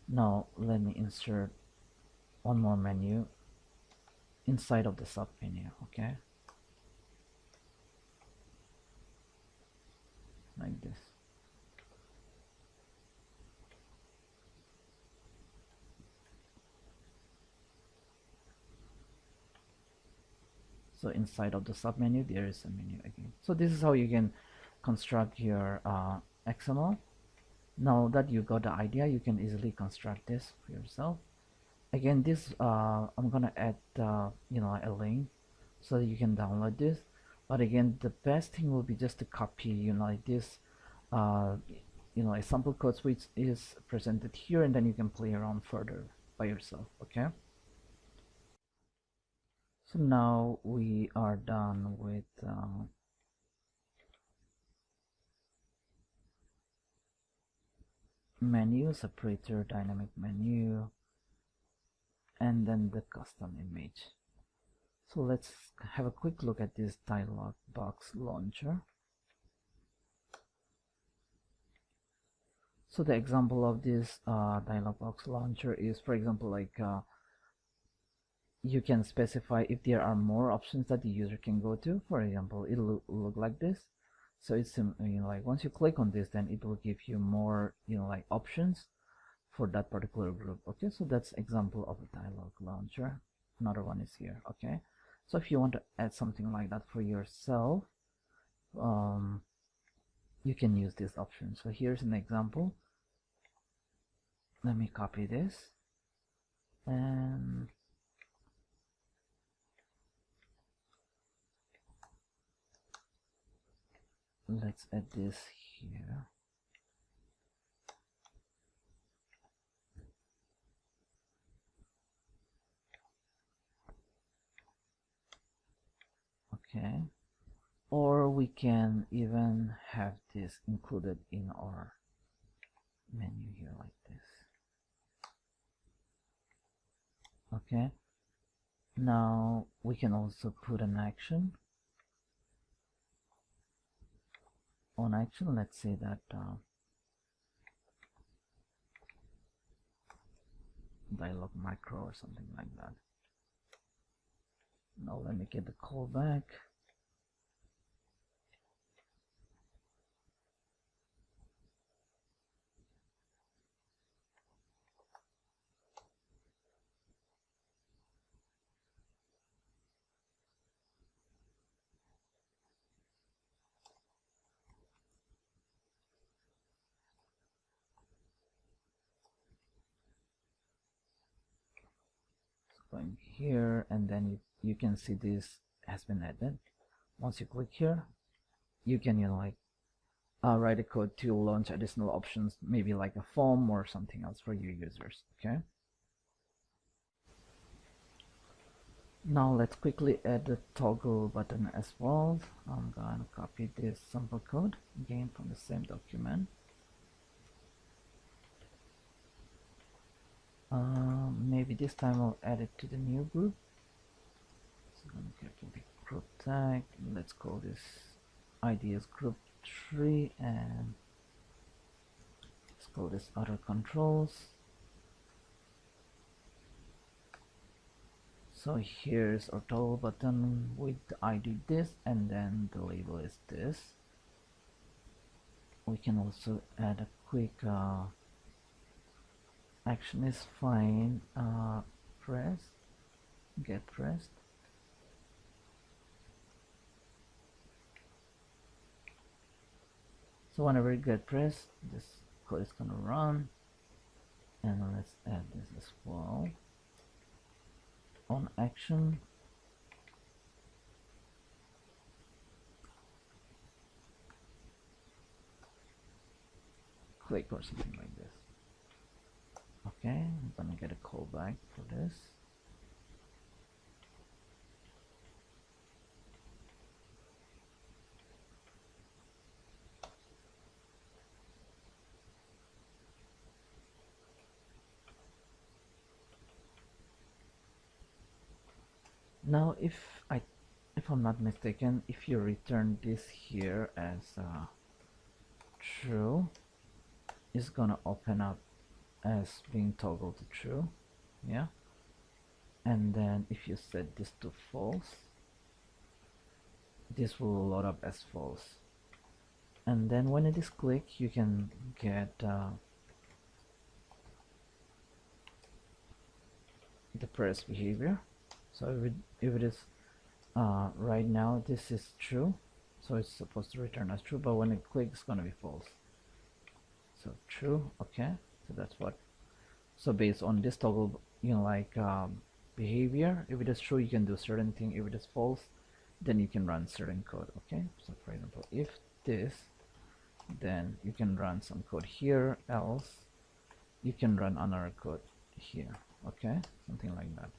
Now let me insert one more menu inside of the sub menu. Okay, like this. So inside of the sub menu there is a menu again. So this is how you can construct your XML. Now that you got the idea, you can easily construct this for yourself. Again, this I'm gonna add you know, a link so that you can download this. But again, the best thing will be just to copy, you know, like this you know, a sample code which is presented here, and then you can play around further by yourself. Okay, so now we are done with menu separator, dynamic menu, and then the custom image. So let's have a quick look at this Dialog Box Launcher. So the example of this Dialog Box Launcher is, for example, like you can specify if there are more options that the user can go to. For example, it'll look like this. So it's, you know, like once you click on this, then it will give you more, you know, like options for that particular group. Okay, so that's example of a Dialog Launcher. Another one is here. Okay, so if you want to add something like that for yourself, you can use this option. So here's an example. Let me copy this, and let's add this here. Okay, or we can even have this included in our menu here like this. Okay, now we can also put an action on action. Let's say that dialog macro or something like that. Now let me get the callback. Going here, and then you can see this has been added. Once you click here, you can, you know, like write a code to launch additional options, maybe like a form or something else for your users. Okay, now let's quickly add the toggle button as well. I'm gonna copy this sample code again from the same document. Maybe this time I'll add it to the new group. So I'm going to get the group tag. Let's call this ID is group 3, and let's call this other controls. So here's our toggle button with the ID this, and then the label is this. We can also add a quick action is fine, get pressed. So whenever it get pressed, this code is gonna run, and let's add this as well. On action, click or something like this. Okay, I'm gonna get a callback for this. Now if I'm not mistaken, if you return this here as true, it's gonna open up as being toggled to true, yeah. And then if you set this to false, this will load up as false. And then when it is clicked, you can get the press behavior. So if it is right now this is true, so it's supposed to return as true, but when it clicks, it's gonna be false. So true, okay. So that's what. So based on this toggle, behavior, if it is true, you can do certain thing. If it is false, then you can run certain code. Okay. So for example, if this, then you can run some code here. Else, you can run another code here. Okay, something like that.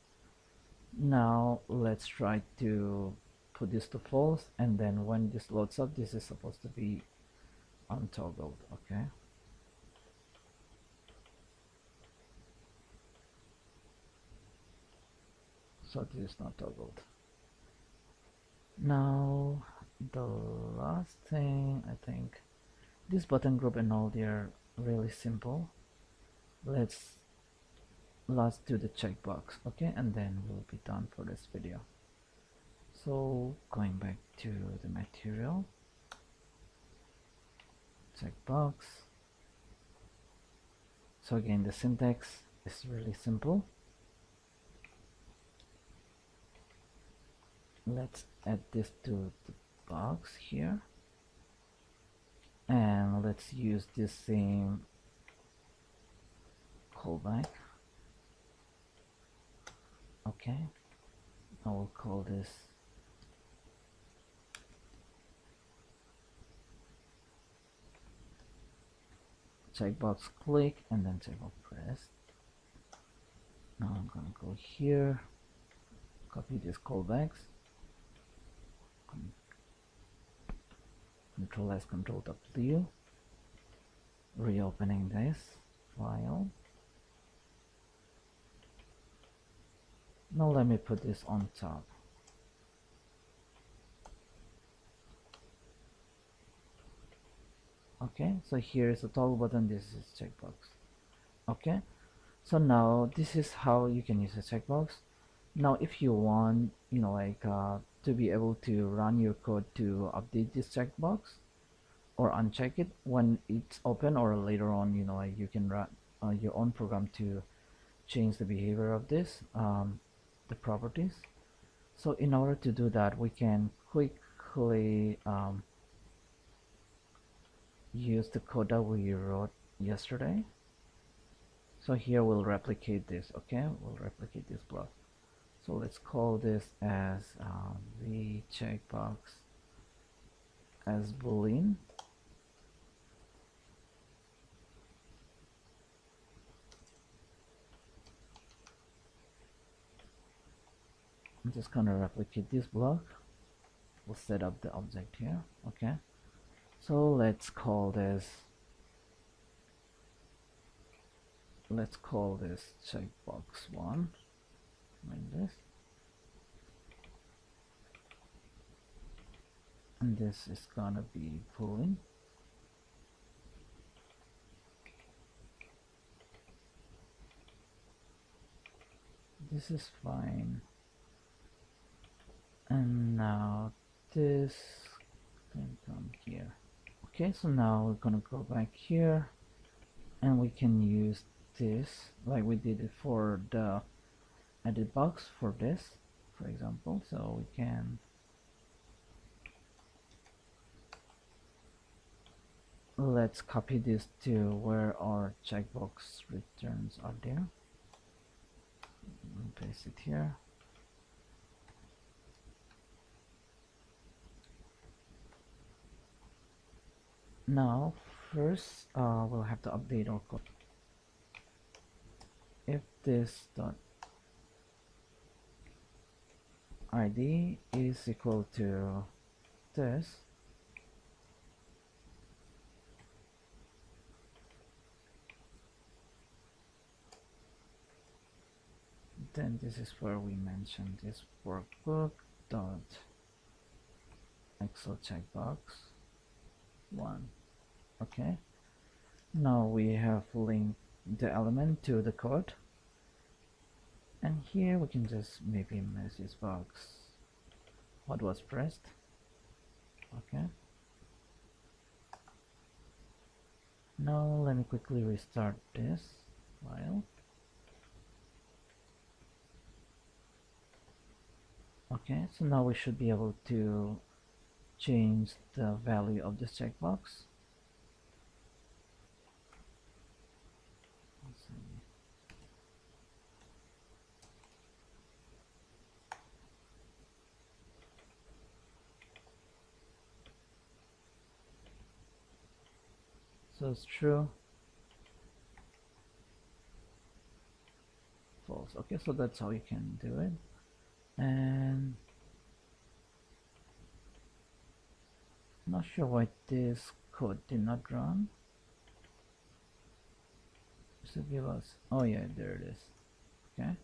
Now let's try to put this to false, and then when this loads up, this is supposed to be untoggled. Okay. So this is not toggled. Now the last thing, I think this button group and all, they're really simple. Let's do the checkbox, okay, and then we'll be done for this video. So going back to the material, checkbox. So again, the syntax is really simple. Let's add this to the box here, and let's use this same callback. Okay, I will call this checkbox click, and then checkbox press. Now I'm gonna go here, copy these callbacks, Control S, Control W, reopening this file. Now let me put this on top. Okay, so here is the toggle button, this is checkbox. Okay, so now this is how you can use a checkbox. Now if you want, to be able to run your code to update this checkbox or uncheck it when it's open, or later on, you can run your own program to change the behavior of this, the properties. So in order to do that, we can quickly use the code that we wrote yesterday. So here we'll replicate this. Okay, we'll replicate this block. So let's call this as the checkbox as boolean. I'm just gonna replicate this block. We'll set up the object here. Okay, so let's call this checkbox 1, like this, and this is gonna be boolean. This is fine, and now this can come here. Okay, so now we're gonna go back here and we can use this like we did it for the edit box for this, for example. So we can let's copy this to where our checkbox returns are there and paste it here. Now first we'll have to update our code. If this dot id is equal to this, then this is where we mention this workbook dot Excel checkbox 1. Okay, now we have linked the element to the code, and here we can just maybe message box what was pressed. Okay, now let me quickly restart this file. Okay, so now we should be able to change the value of this checkbox. Let's see. So it's true, false. Okay, so that's how you can do it. And not sure why this code did not run. Should give us, oh yeah, there it is. Okay,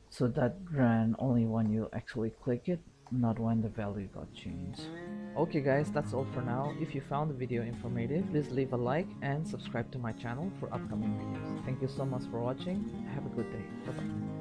so that ran only when you actually click it, not when the value got changed. Okay guys, that's all for now. If you found the video informative, please leave a like and subscribe to my channel for upcoming videos. Thank you so much for watching. Have a good day. Bye bye.